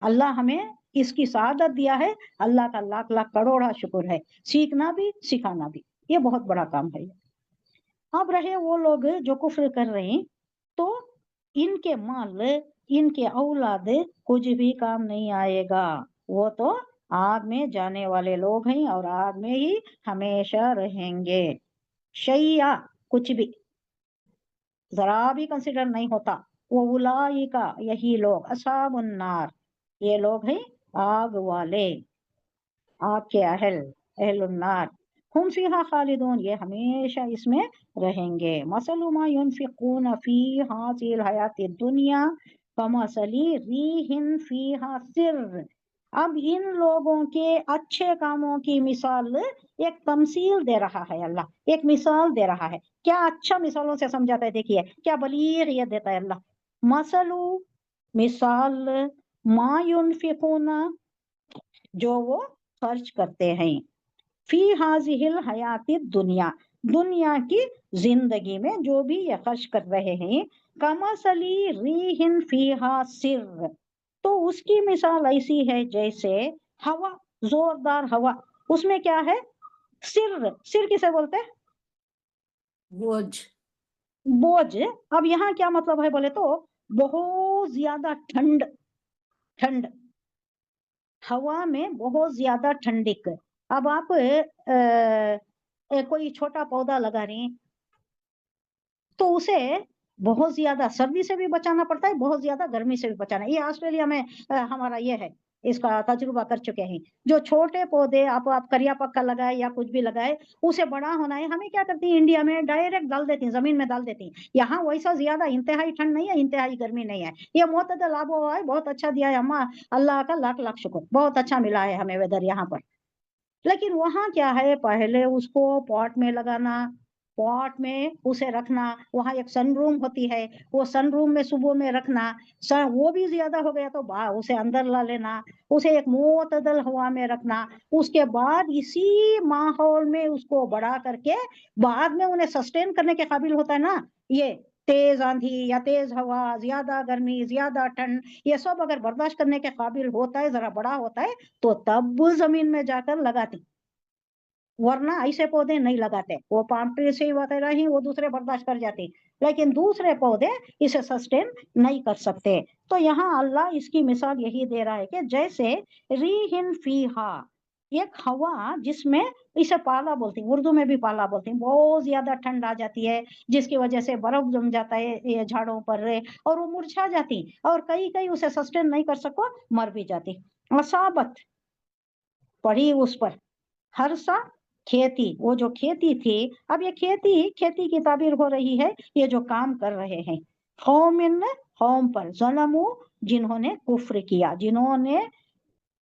अल्लाह हमें इसकी सआदत दिया है, अल्लाह का लाख लाख करोड़ा शुक्र है, सीखना भी सिखाना भी, ये बहुत बड़ा काम है। अब रहे वो लोग जो कुफ्र कर रहे हैं, तो इनके माल, इनके औलाद कुछ भी काम नहीं आएगा, वो तो आग में जाने वाले लोग हैं और आग में ही हमेशा रहेंगे। शैया, कुछ भी, जरा भी कंसिडर नहीं होता। वो उलाइका, यही लोग, अस्हाबुन नार, ये लोग हैं आग वाले, आग के अहलुन्नार, हुम फीहा खालिदून, ये हमेशा इसमें रहेंगे। मसलु मा युनफिकून फी हाज़िल हयाति दुनिया कमसली रीहिन फीहा सिर्र। अब इन लोगों के अच्छे कामों की मिसाल, एक तमसील दे रहा है अल्लाह, एक मिसाल दे रहा है, क्या अच्छा मिसालों से समझाता है, देखिए क्या बलीगियत देता है अल्लाह। मसलु, मिसाल, मा युनफिकूना, जो वो खर्च करते हैं, फी हाजिहिल हयाती दुनिया, दुनिया की जिंदगी में जो भी ये खर्च कर रहे हैं, कमसली रीहिन फीहा सिर, तो उसकी मिसाल ऐसी है जैसे हवा, जोरदार हवा, उसमें क्या है, सिर, सिर किसे बोलते हैं, बोझ, बोझ, अब यहाँ क्या मतलब है बोले तो बहुत ज्यादा ठंड, ठंड, हवा में बहुत ज्यादा ठंडिक। अब आप कोई छोटा पौधा लगा रहे हैं तो उसे बहुत ज्यादा सर्दी से भी बचाना पड़ता है, बहुत ज्यादा गर्मी से भी बचाना। ये ऑस्ट्रेलिया में हमारा ये है, इसका तजुर्बा कर चुके हैं। जो छोटे पौधे आप करिया पक्का लगाए या कुछ भी लगाए, उसे बड़ा होना है, हमें क्या करती है इंडिया में डायरेक्ट डाल देती हैं, जमीन में डाल देती हैं। यहाँ वैसा ज्यादा इंतहाई ठंड नहीं है, इंतहाई गर्मी नहीं है, ये मुतदल आबोहवा है, बहुत अच्छा दिया है अम्मा, अल्लाह का लाख लाख शुक्र, बहुत अच्छा मिला है हमें वेदर यहाँ पर। लेकिन वहां क्या है, पहले उसको पॉट में लगाना, पॉट में उसे रखना, वहां एक सनरूम होती है, वो सनरूम में सुबह में रखना, वो भी ज्यादा हो गया तो उसे अंदर ला लेना, उसे एक मुतदल हवा में रखना, उसके बाद इसी माहौल में उसको बड़ा करके बाद में उन्हें सस्टेन करने के काबिल होता है ना। ये तेज आंधी या तेज हवा, ज्यादा गर्मी, ज्यादा ठंड, ये सब अगर बर्दाश्त करने के काबिल होता है, जरा बड़ा होता है, तो तब जमीन में जाकर लगाती, वरना ऐसे पौधे नहीं लगाते। वो पाम ट्री से वगैरह ही वो दूसरे बर्दाश्त कर जाते, लेकिन दूसरे पौधे इसे सस्टेन नहीं कर सकते। तो यहाँ अल्लाह इसकी मिसाल यही दे रहा है कि जैसे रीहिन फीहा, एक हवा जिसमें, इसे पाला बोलते हैं, उर्दू में भी पाला बोलते हैं, बहुत ज्यादा ठंड आ जाती है जिसकी वजह से बर्फ जम जाता है ये झाड़ों पर और वो मुरझा जाती, और कई कई उसे सस्टेन नहीं कर सको, मर भी जाती। असाबत पड़ी उस पर, हर्षा खेती, वो जो खेती थी, अब ये खेती, खेती की ताबीर हो रही है, ये जो काम कर रहे हैं, कौमिन, कौम पर, ज़लमू, जिन्होंने कुफ्र किया, जिन्होंने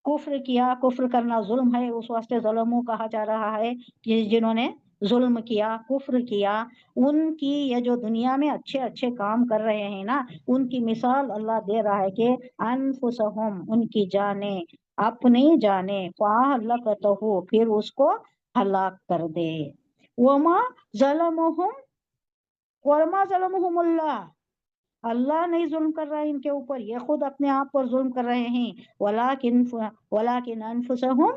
कुफ्र किया, कुफ्र करना जुल्म है, उस वास्ते ज़लमू कहा जा रहा है कि जिन्होंने जुल्म किया, कुफ्र किया, उनकी ये जो दुनिया में अच्छे अच्छे काम कर रहे हैं ना, उनकी मिसाल अल्लाह दे रहा है कि अनफुसहुम, उनकी जाने, अपनी जाने, फाहलकतहु, फिर उसको हलाक कर दे। वमा ज़लमहुम, वमा ज़लमहुमुल्लाह, अल्लाह नहीं जुल्म कर रहा है इनके ऊपर, ये खुद अपने आप पर जुल्म कर रहे हैं। वलाकिन अनफुसहुम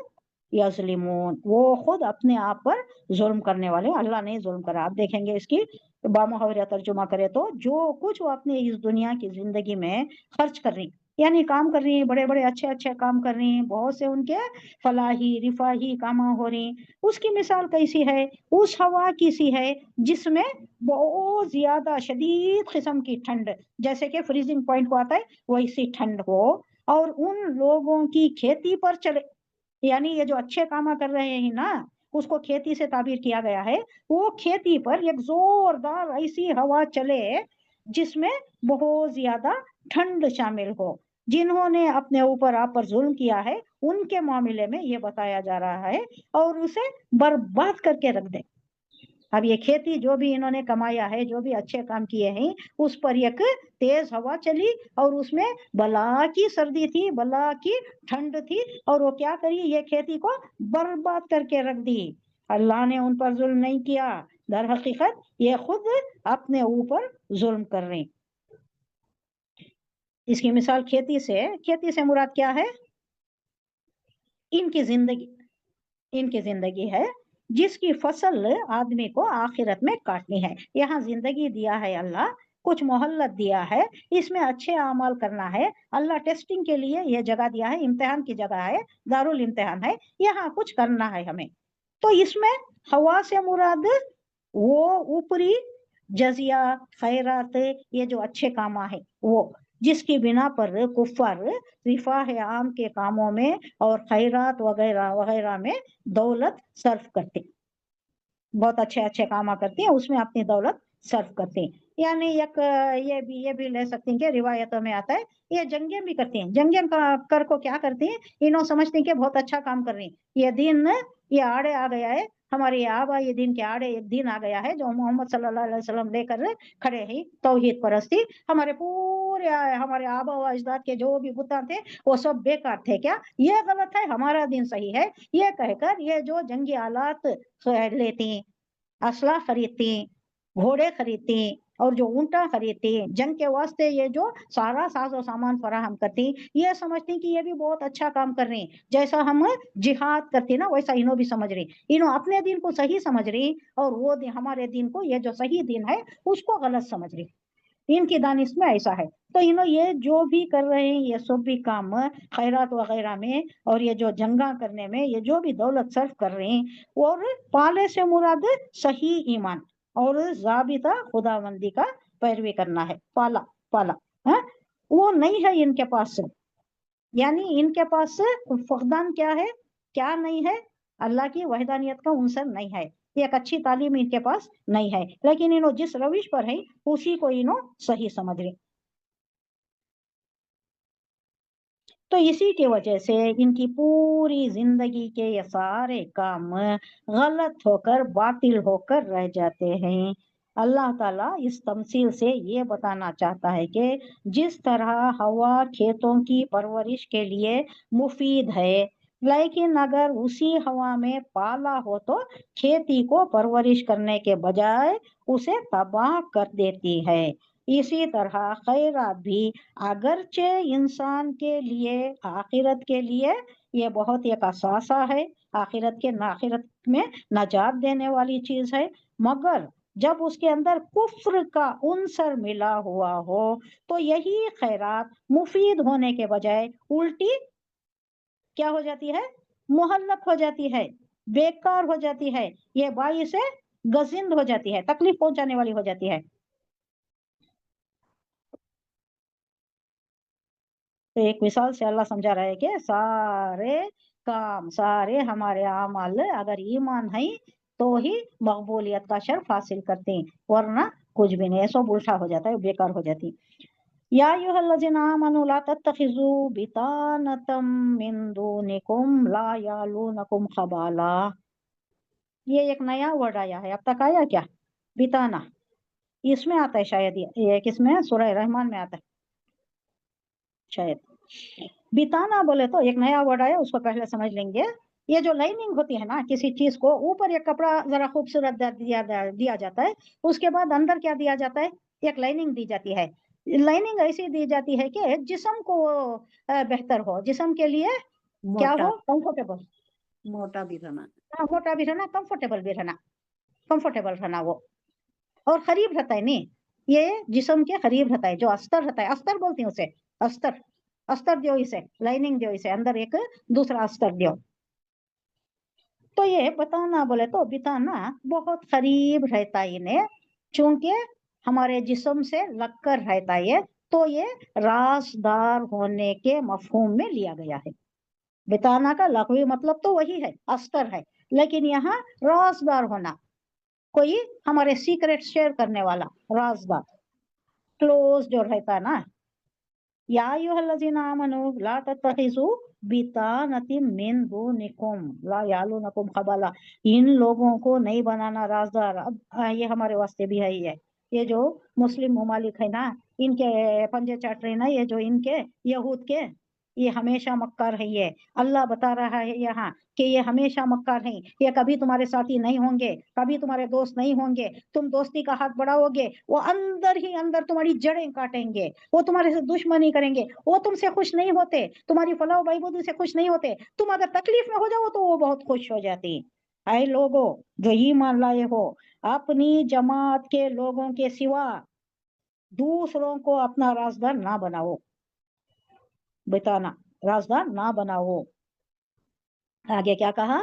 यज़लिमून, वो खुद अपने आप पर जुल्म करने वाले, अल्लाह नहीं जुल्म कर रहा। आप देखेंगे इसकी बामुहावरा तर्जुमा करे तो, जो कुछ वो अपने इस दुनिया की जिंदगी में खर्च कर रही, यानी काम कर रही है, बड़े बड़े अच्छे अच्छे काम कर रही हैं, बहुत से उनके फलाही रिफाही काम हो रही, उसकी मिसाल कैसी है, उस हवा की सी है जिसमें बहुत ज्यादा शदीद किस्म की ठंड, जैसे कि फ्रीजिंग पॉइंट को आता है वैसी ठंड हो, और उन लोगों की खेती पर चले, यानी ये जो अच्छे काम कर रहे हैं ना, उसको खेती से ताबीर किया गया है, वो खेती पर एक जोरदार ऐसी हवा चले जिसमें बहुत ज्यादा ठंड शामिल हो। जिन्होंने अपने ऊपर आप पर जुल्म किया है, उनके मामले में ये बताया जा रहा है, और उसे बर्बाद करके रख दे। अब ये खेती जो भी इन्होंने कमाया है, जो भी अच्छे काम किए हैं, उस पर एक तेज हवा चली और उसमें बला की सर्दी थी, बला की ठंड थी, और वो क्या करी, ये खेती को बर्बाद करके रख दी। अल्लाह ने उन पर जुल्म नहीं किया, दर हकीकत ये खुद अपने ऊपर जुल्म कर रहे। इसकी मिसाल खेती से मुराद क्या है, इनकी जिंदगी, इनकी जिंदगी है जिसकी फसल आदमी को आखिरत में काटनी है। यहाँ जिंदगी दिया है अल्लाह, कुछ मोहल्लत दिया है, इसमें अच्छे अमल करना है, अल्लाह टेस्टिंग के लिए यह जगह दिया है, इम्तिहान की जगह है, दारुल इम्तिहान है, यहाँ कुछ करना है हमें। तो इसमें हवा से मुराद वो ऊपरी जजिया, खैरात, ये जो अच्छे काम है वो, जिसकी बिना पर कुफार रिफाह आम के कामों में और खैरात वगैरह वगैरह में दौलत सर्फ करते, बहुत अच्छे अच्छे काम करते हैं, उसमें अपनी दौलत सर्व करते हैं। यानी एक ये भी ले सकते हैं कि रिवायतों में आता है, ये जंगें भी करते हैं, जंगें कर को क्या करते हैं, इन्हों समझते हैं कि बहुत अच्छा काम कर रहे हैं, ये दिन ये आड़े आ गया है, हमारे आबा ये दिन के आड़े एक दिन आ गया है जो मोहम्मद सल्लल्लाहु अलैहि वसल्लम लेकर खड़े हैं, तौहीद परस्ती, हमारे पूरे हमारे आबा व अजदाद के जो भी बुत थे वो सब बेकार थे, क्या ये गलत है, हमारा दिन सही है, ये कहकर ये जो जंगी आलात लेती, असला खरीदती, घोड़े खरीदती, اور جو اونٹا خریدتی جنگ کے واسطے یہ جو سارا ساز و سامان فراہم کرتی یہ سمجھتی کہ یہ بھی بہت اچھا کام کر رہی جیسا ہم جہاد کرتے نا ویسا انہوں بھی سمجھ رہی انہوں اپنے دین کو صحیح سمجھ رہی اور وہ ہمارے دین کو یہ جو صحیح دین ہے اس کو غلط سمجھ رہی ان کی دانش میں ایسا ہے تو انہوں یہ جو بھی کر رہے ہیں یہ سب بھی کام خیرات وغیرہ میں اور یہ جو جنگاں کرنے میں یہ جو بھی دولت صرف کر رہے ہیں اور پالے سے مراد صحیح ایمان اور ضابطہ خداوندی کا پیروی کرنا ہے پالا ہاں وہ نہیں ہے ان کے پاس یعنی ان کے پاس فقدان کیا ہے کیا نہیں ہے اللہ کی وحدانیت کا عنصر نہیں ہے ایک اچھی تعلیم ان کے پاس نہیں ہے لیکن انہوں جس روش پر ہے اسی کو انہوں صحیح سمجھ رہے تو اسی کی وجہ سے ان کی پوری زندگی کے یہ سارے کام غلط ہو کر باطل ہو کر رہ جاتے ہیں اللہ تعالیٰ اس تمثیل سے یہ بتانا چاہتا ہے کہ جس طرح ہوا کھیتوں کی پرورش کے لیے مفید ہے لیکن اگر اسی ہوا میں پالا ہو تو کھیتی کو پرورش کرنے کے بجائے اسے تباہ کر دیتی ہے اسی طرح خیرات بھی اگرچہ انسان کے لیے آخرت کے لیے یہ بہت ایک اثاثہ ہے آخرت کے آخرت میں نجات دینے والی چیز ہے مگر جب اس کے اندر کفر کا عنصر ملا ہوا ہو تو یہی خیرات مفید ہونے کے بجائے الٹی کیا ہو جاتی ہے محلق ہو جاتی ہے بیکار ہو جاتی ہے یہ باعث گزند ہو جاتی ہے تکلیف پہنچانے والی ہو جاتی ہے تو ایک مثال سے اللہ سمجھا رہا ہے کہ سارے کام سارے ہمارے اعمال اگر ایمان ہے تو ہی مقبولیت کا شرف حاصل کرتے ہیں ورنہ کچھ بھی نہیں ایسا الٹا ہو جاتا ہے بیکار ہو جاتی یا ایھا الذین آمنوا لا تتخذوا بطانة من دونکم لا یعلونکم خبالا یہ ایک نیا ورڈ آیا ہے اب تک آیا کیا بطانہ اس میں آتا ہے شاید یہ کس میں سورہ رحمان میں آتا ہے شاید بتانا بولے تو ایک نیا ورڈ آیا اس کو پہلے سمجھ لیں گے یہ جو لائننگ ہوتی ہے نا کسی چیز کو اوپر ایک کپڑا ذرا خوبصورت دیا جاتا ہے اس کے بعد اندر کیا دیا جاتا ہے ایک لائننگ دی جاتی ہے لائننگ ایسی دی جاتی ہے کہ جسم کو بہتر ہو جسم کے لیے کیا موٹا ہو کمفرٹیبل موٹا بھی رہنا موٹا بھی رہنا کمفرٹیبل بھی رہنا کمفرٹیبل رہنا وہ اور قریب رہتا ہے نہیں یہ جسم کے قریب رہتا ہے جو استر رہتا ہے استر بولتے ہیں اسے استر دیو اسے لائننگ دیو اسے اندر ایک دوسرا استر دیو تو یہ بتانا بولے تو بتانا بہت قریب رہتا ہے انہیں چونکہ ہمارے جسم سے لگ کر رہتا ہے تو یہ رازدار ہونے کے مفہوم میں لیا گیا ہے بتانا کا لغوی مطلب تو وہی ہے استر ہے لیکن یہاں رازدار ہونا کوئی ہمارے سیکریٹ شیئر کرنے والا رازدار کلوز جو رہتا نا یا ایھا الذین آمنوا لا تتخذوا بطانة من دونکم لا یعلونکم خبالا ان لوگوں کو نہیں بنانا رازدار اب یہ ہمارے واسطے بھی ہے یہ جو مسلم ممالک ہے نا ان کے پنجے چاٹ رہے نا یہ جو ان کے یہود کے یہ ہمیشہ مکار ہے یہ اللہ بتا رہا ہے یہاں کہ یہ ہمیشہ مکار ہیں یہ کبھی تمہارے ساتھی نہیں ہوں گے کبھی تمہارے دوست نہیں ہوں گے تم دوستی کا ہاتھ بڑھاؤ گے وہ اندر ہی اندر تمہاری جڑیں کاٹیں گے وہ تمہارے سے دشمنی کریں گے وہ تم سے خوش نہیں ہوتے تمہاری فلاح و بہبودی سے خوش نہیں ہوتے تم اگر تکلیف میں ہو جاؤ تو وہ بہت خوش ہو جاتی اے لوگوں جو ایمان لائے ہو اپنی جماعت کے لوگوں کے سوا دوسروں کو اپنا رازدار نہ بناؤ بتانا رازدار نہ بناؤ آگے کیا کہا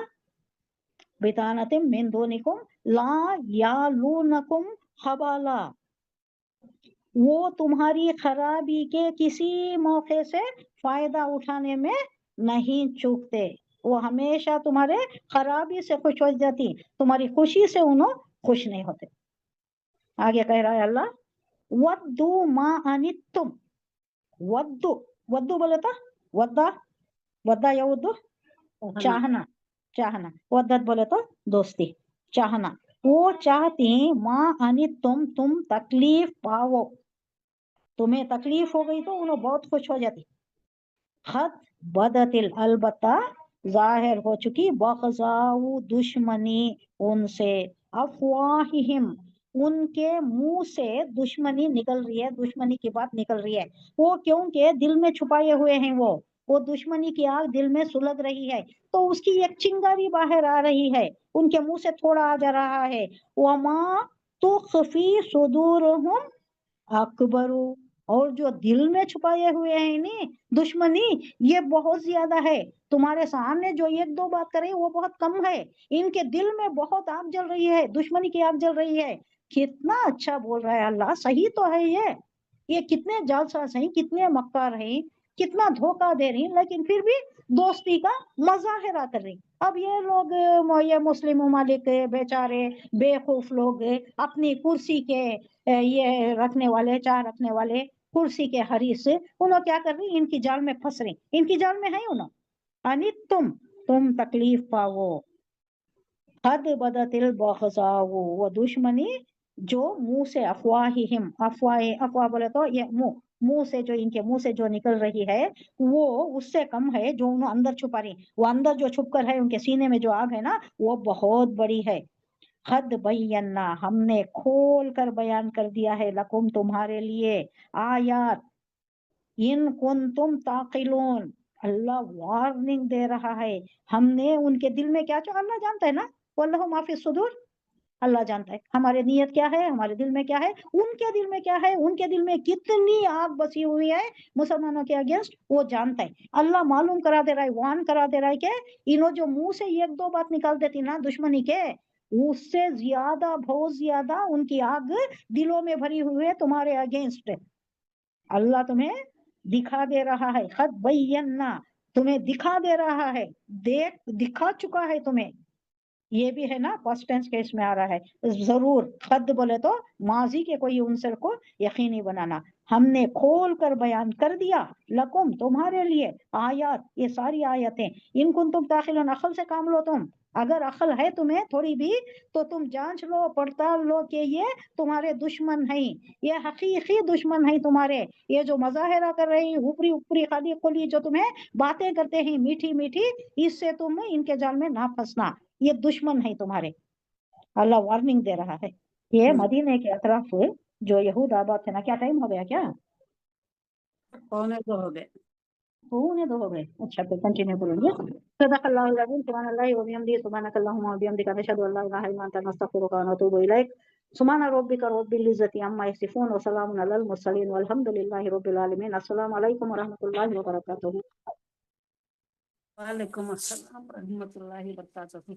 بطانة من دونکم لا یعلونکم خبالا وہ تمہاری خرابی کے کسی موقع سے فائدہ اٹھانے میں نہیں چوکتے وہ ہمیشہ تمہارے خرابی سے خوش ہو جاتی تمہاری خوشی سے انہوں خوش نہیں ہوتے آگے کہہ رہا ہے اللہ ودو ما انتم ودو بولے تھا ودا یا ودو چاہنا ودت بولے تو دوستی چاہنا وہ چاہتی ماں تم تکلیف پاؤ تمہیں تکلیف ہو گئی تو انہوں بہت خوش ہو جاتی خط بدت البتہ ظاہر ہو چکی بغضاء دشمنی ان سے افواہہم उनके मुंह से दुश्मनी निकल रही है, दुश्मनी की बात निकल रही है। वो क्योंकि दिल में छुपाए हुए हैं, वो दुश्मनी की आग दिल में सुलग रही है, तो उसकी एक चिंगारी बाहर आ रही है, उनके मुंह से थोड़ा आ जा रहा है। वमा तुख्फी सुदूरहुम अकबरू, और जो दिल में छुपाए हुए हैं नी दुश्मनी, ये बहुत ज्यादा है। तुम्हारे सामने जो एक दो बात करे वो बहुत कम है, इनके दिल में बहुत आग जल रही है, दुश्मनी की आग जल रही है। कितना अच्छा बोल रहा है अल्लाह, सही तो है ये कितने जालसाज हैं, कितने मक्कार हैं, कितना धोखा दे रही, लेकिन फिर भी दोस्ती का मुजाहिरा कर रही। अब ये लोग ये मुस्लिम ममालिक बेचारे बेवकूफ लोग अपनी कुर्सी के ये रखने वाले, चाह रखने वाले कुर्सी के हरीस, उन्होंने क्या कर रही, इनकी जाल में फंस रही, इनकी जाल में है उन्होंने। अनित तुम तकलीफ पाओ, हद बदतिल बग़ज़ाओ, वो दुश्मनी जो मुंह से अफवाहिहिम, अफवाह बोले तो ये मुंह से, जो इनके मुंह से जो निकल रही है वो उससे कम है जो उन्हें अंदर छुपा रही। वो अंदर जो छुप कर है, उनके सीने में जो आग है ना, वो बहुत बड़ी है। हद बय्यन्ना, हमने खोल कर बयान कर दिया है, लकुम तुम्हारे लिए, आयात इन कुंतुम ताकिलून, अल्लाह वार्निंग दे रहा है। हमने उनके दिल में क्या चाहा, अल्लाह जानता है ना, वल्लाहु मा फी सुदूर, अल्लाह जानता है हमारे नियत क्या है, हमारे दिल में क्या है, उनके दिल में क्या है, उनके दिल में कितनी आग बसी हुई है मुसलमानों के अगेंस्ट, वो जानता है। अल्लाह मालूम करा दे रहा है, वार्न करा दे रहा है कि इन्हों जो मुंह से एक दो बात निकाल देती ना दुश्मनी के, उससे ज्यादा, बहुत ज्यादा उनकी आग दिलों में भरी हुई है तुम्हारे अगेंस्ट। अल्लाह तुम्हें दिखा दे रहा है, खद बय्यन्ना, तुम्हें दिखा दे रहा है, दिखा चुका है तुम्हें। ये भी है ना, पास्ट टेंस के इसमें आ रहा है जरूर। खद बोले तो माजी के कोई उनसर को यकीनी बनाना। हमने खोल कर बयान कर दिया, लकुम तुम्हारे लिए, आयात ये सारी आयतें, इन कुन तुम दाखिलन, अकल से काम लो तुम, अगर अकल है तुम्हें थोड़ी भी तो तुम जांच लो, पड़ताल लो कि ये तुम्हारे दुश्मन हैं, ये हकीकी दुश्मन हैं तुम्हारे। ये जो मजाहिरा कर रहे हैं, ऊपरी ऊपरी खाली खुली जो तुम्हें बातें करते हैं मीठी मीठी, इससे तुम इनके जाल में ना फंसना, ये दुश्मन है तुम्हारे। अल्लाह वार्निंग दे रहा है। ये मदीने के अतराफ जो यहूद आबाद थे ना, क्या टाइम हो गया क्या, पौने दो हो गए। होने दो हो गए, अच्छा फिर कंटिन्यू करेंगे। सदक़ल्लाहुल अज़ीम, सुब्हानल्लाहि व बिहम्दिही, सुब्हानकल्लाहुम्मा व बिहम्दिका, नशहदु अल्ला इलाहा इल्ला अंता, नस्तग़फिरुका व नतूबु इलैक। सुब्हान रब्बिका रब्बिल इज़्ज़ति अम्मा यसिफून व सलामुन अलल मुरसलीन वल्हम्दुलिल्लाहि रब्बिल आलमीन। अस्सलामु अलैकुम व रहमतुल्लाहि व बरकातुहू। वालेकुम अस्सलाम रहमतुल्लाहि व बरकातहू।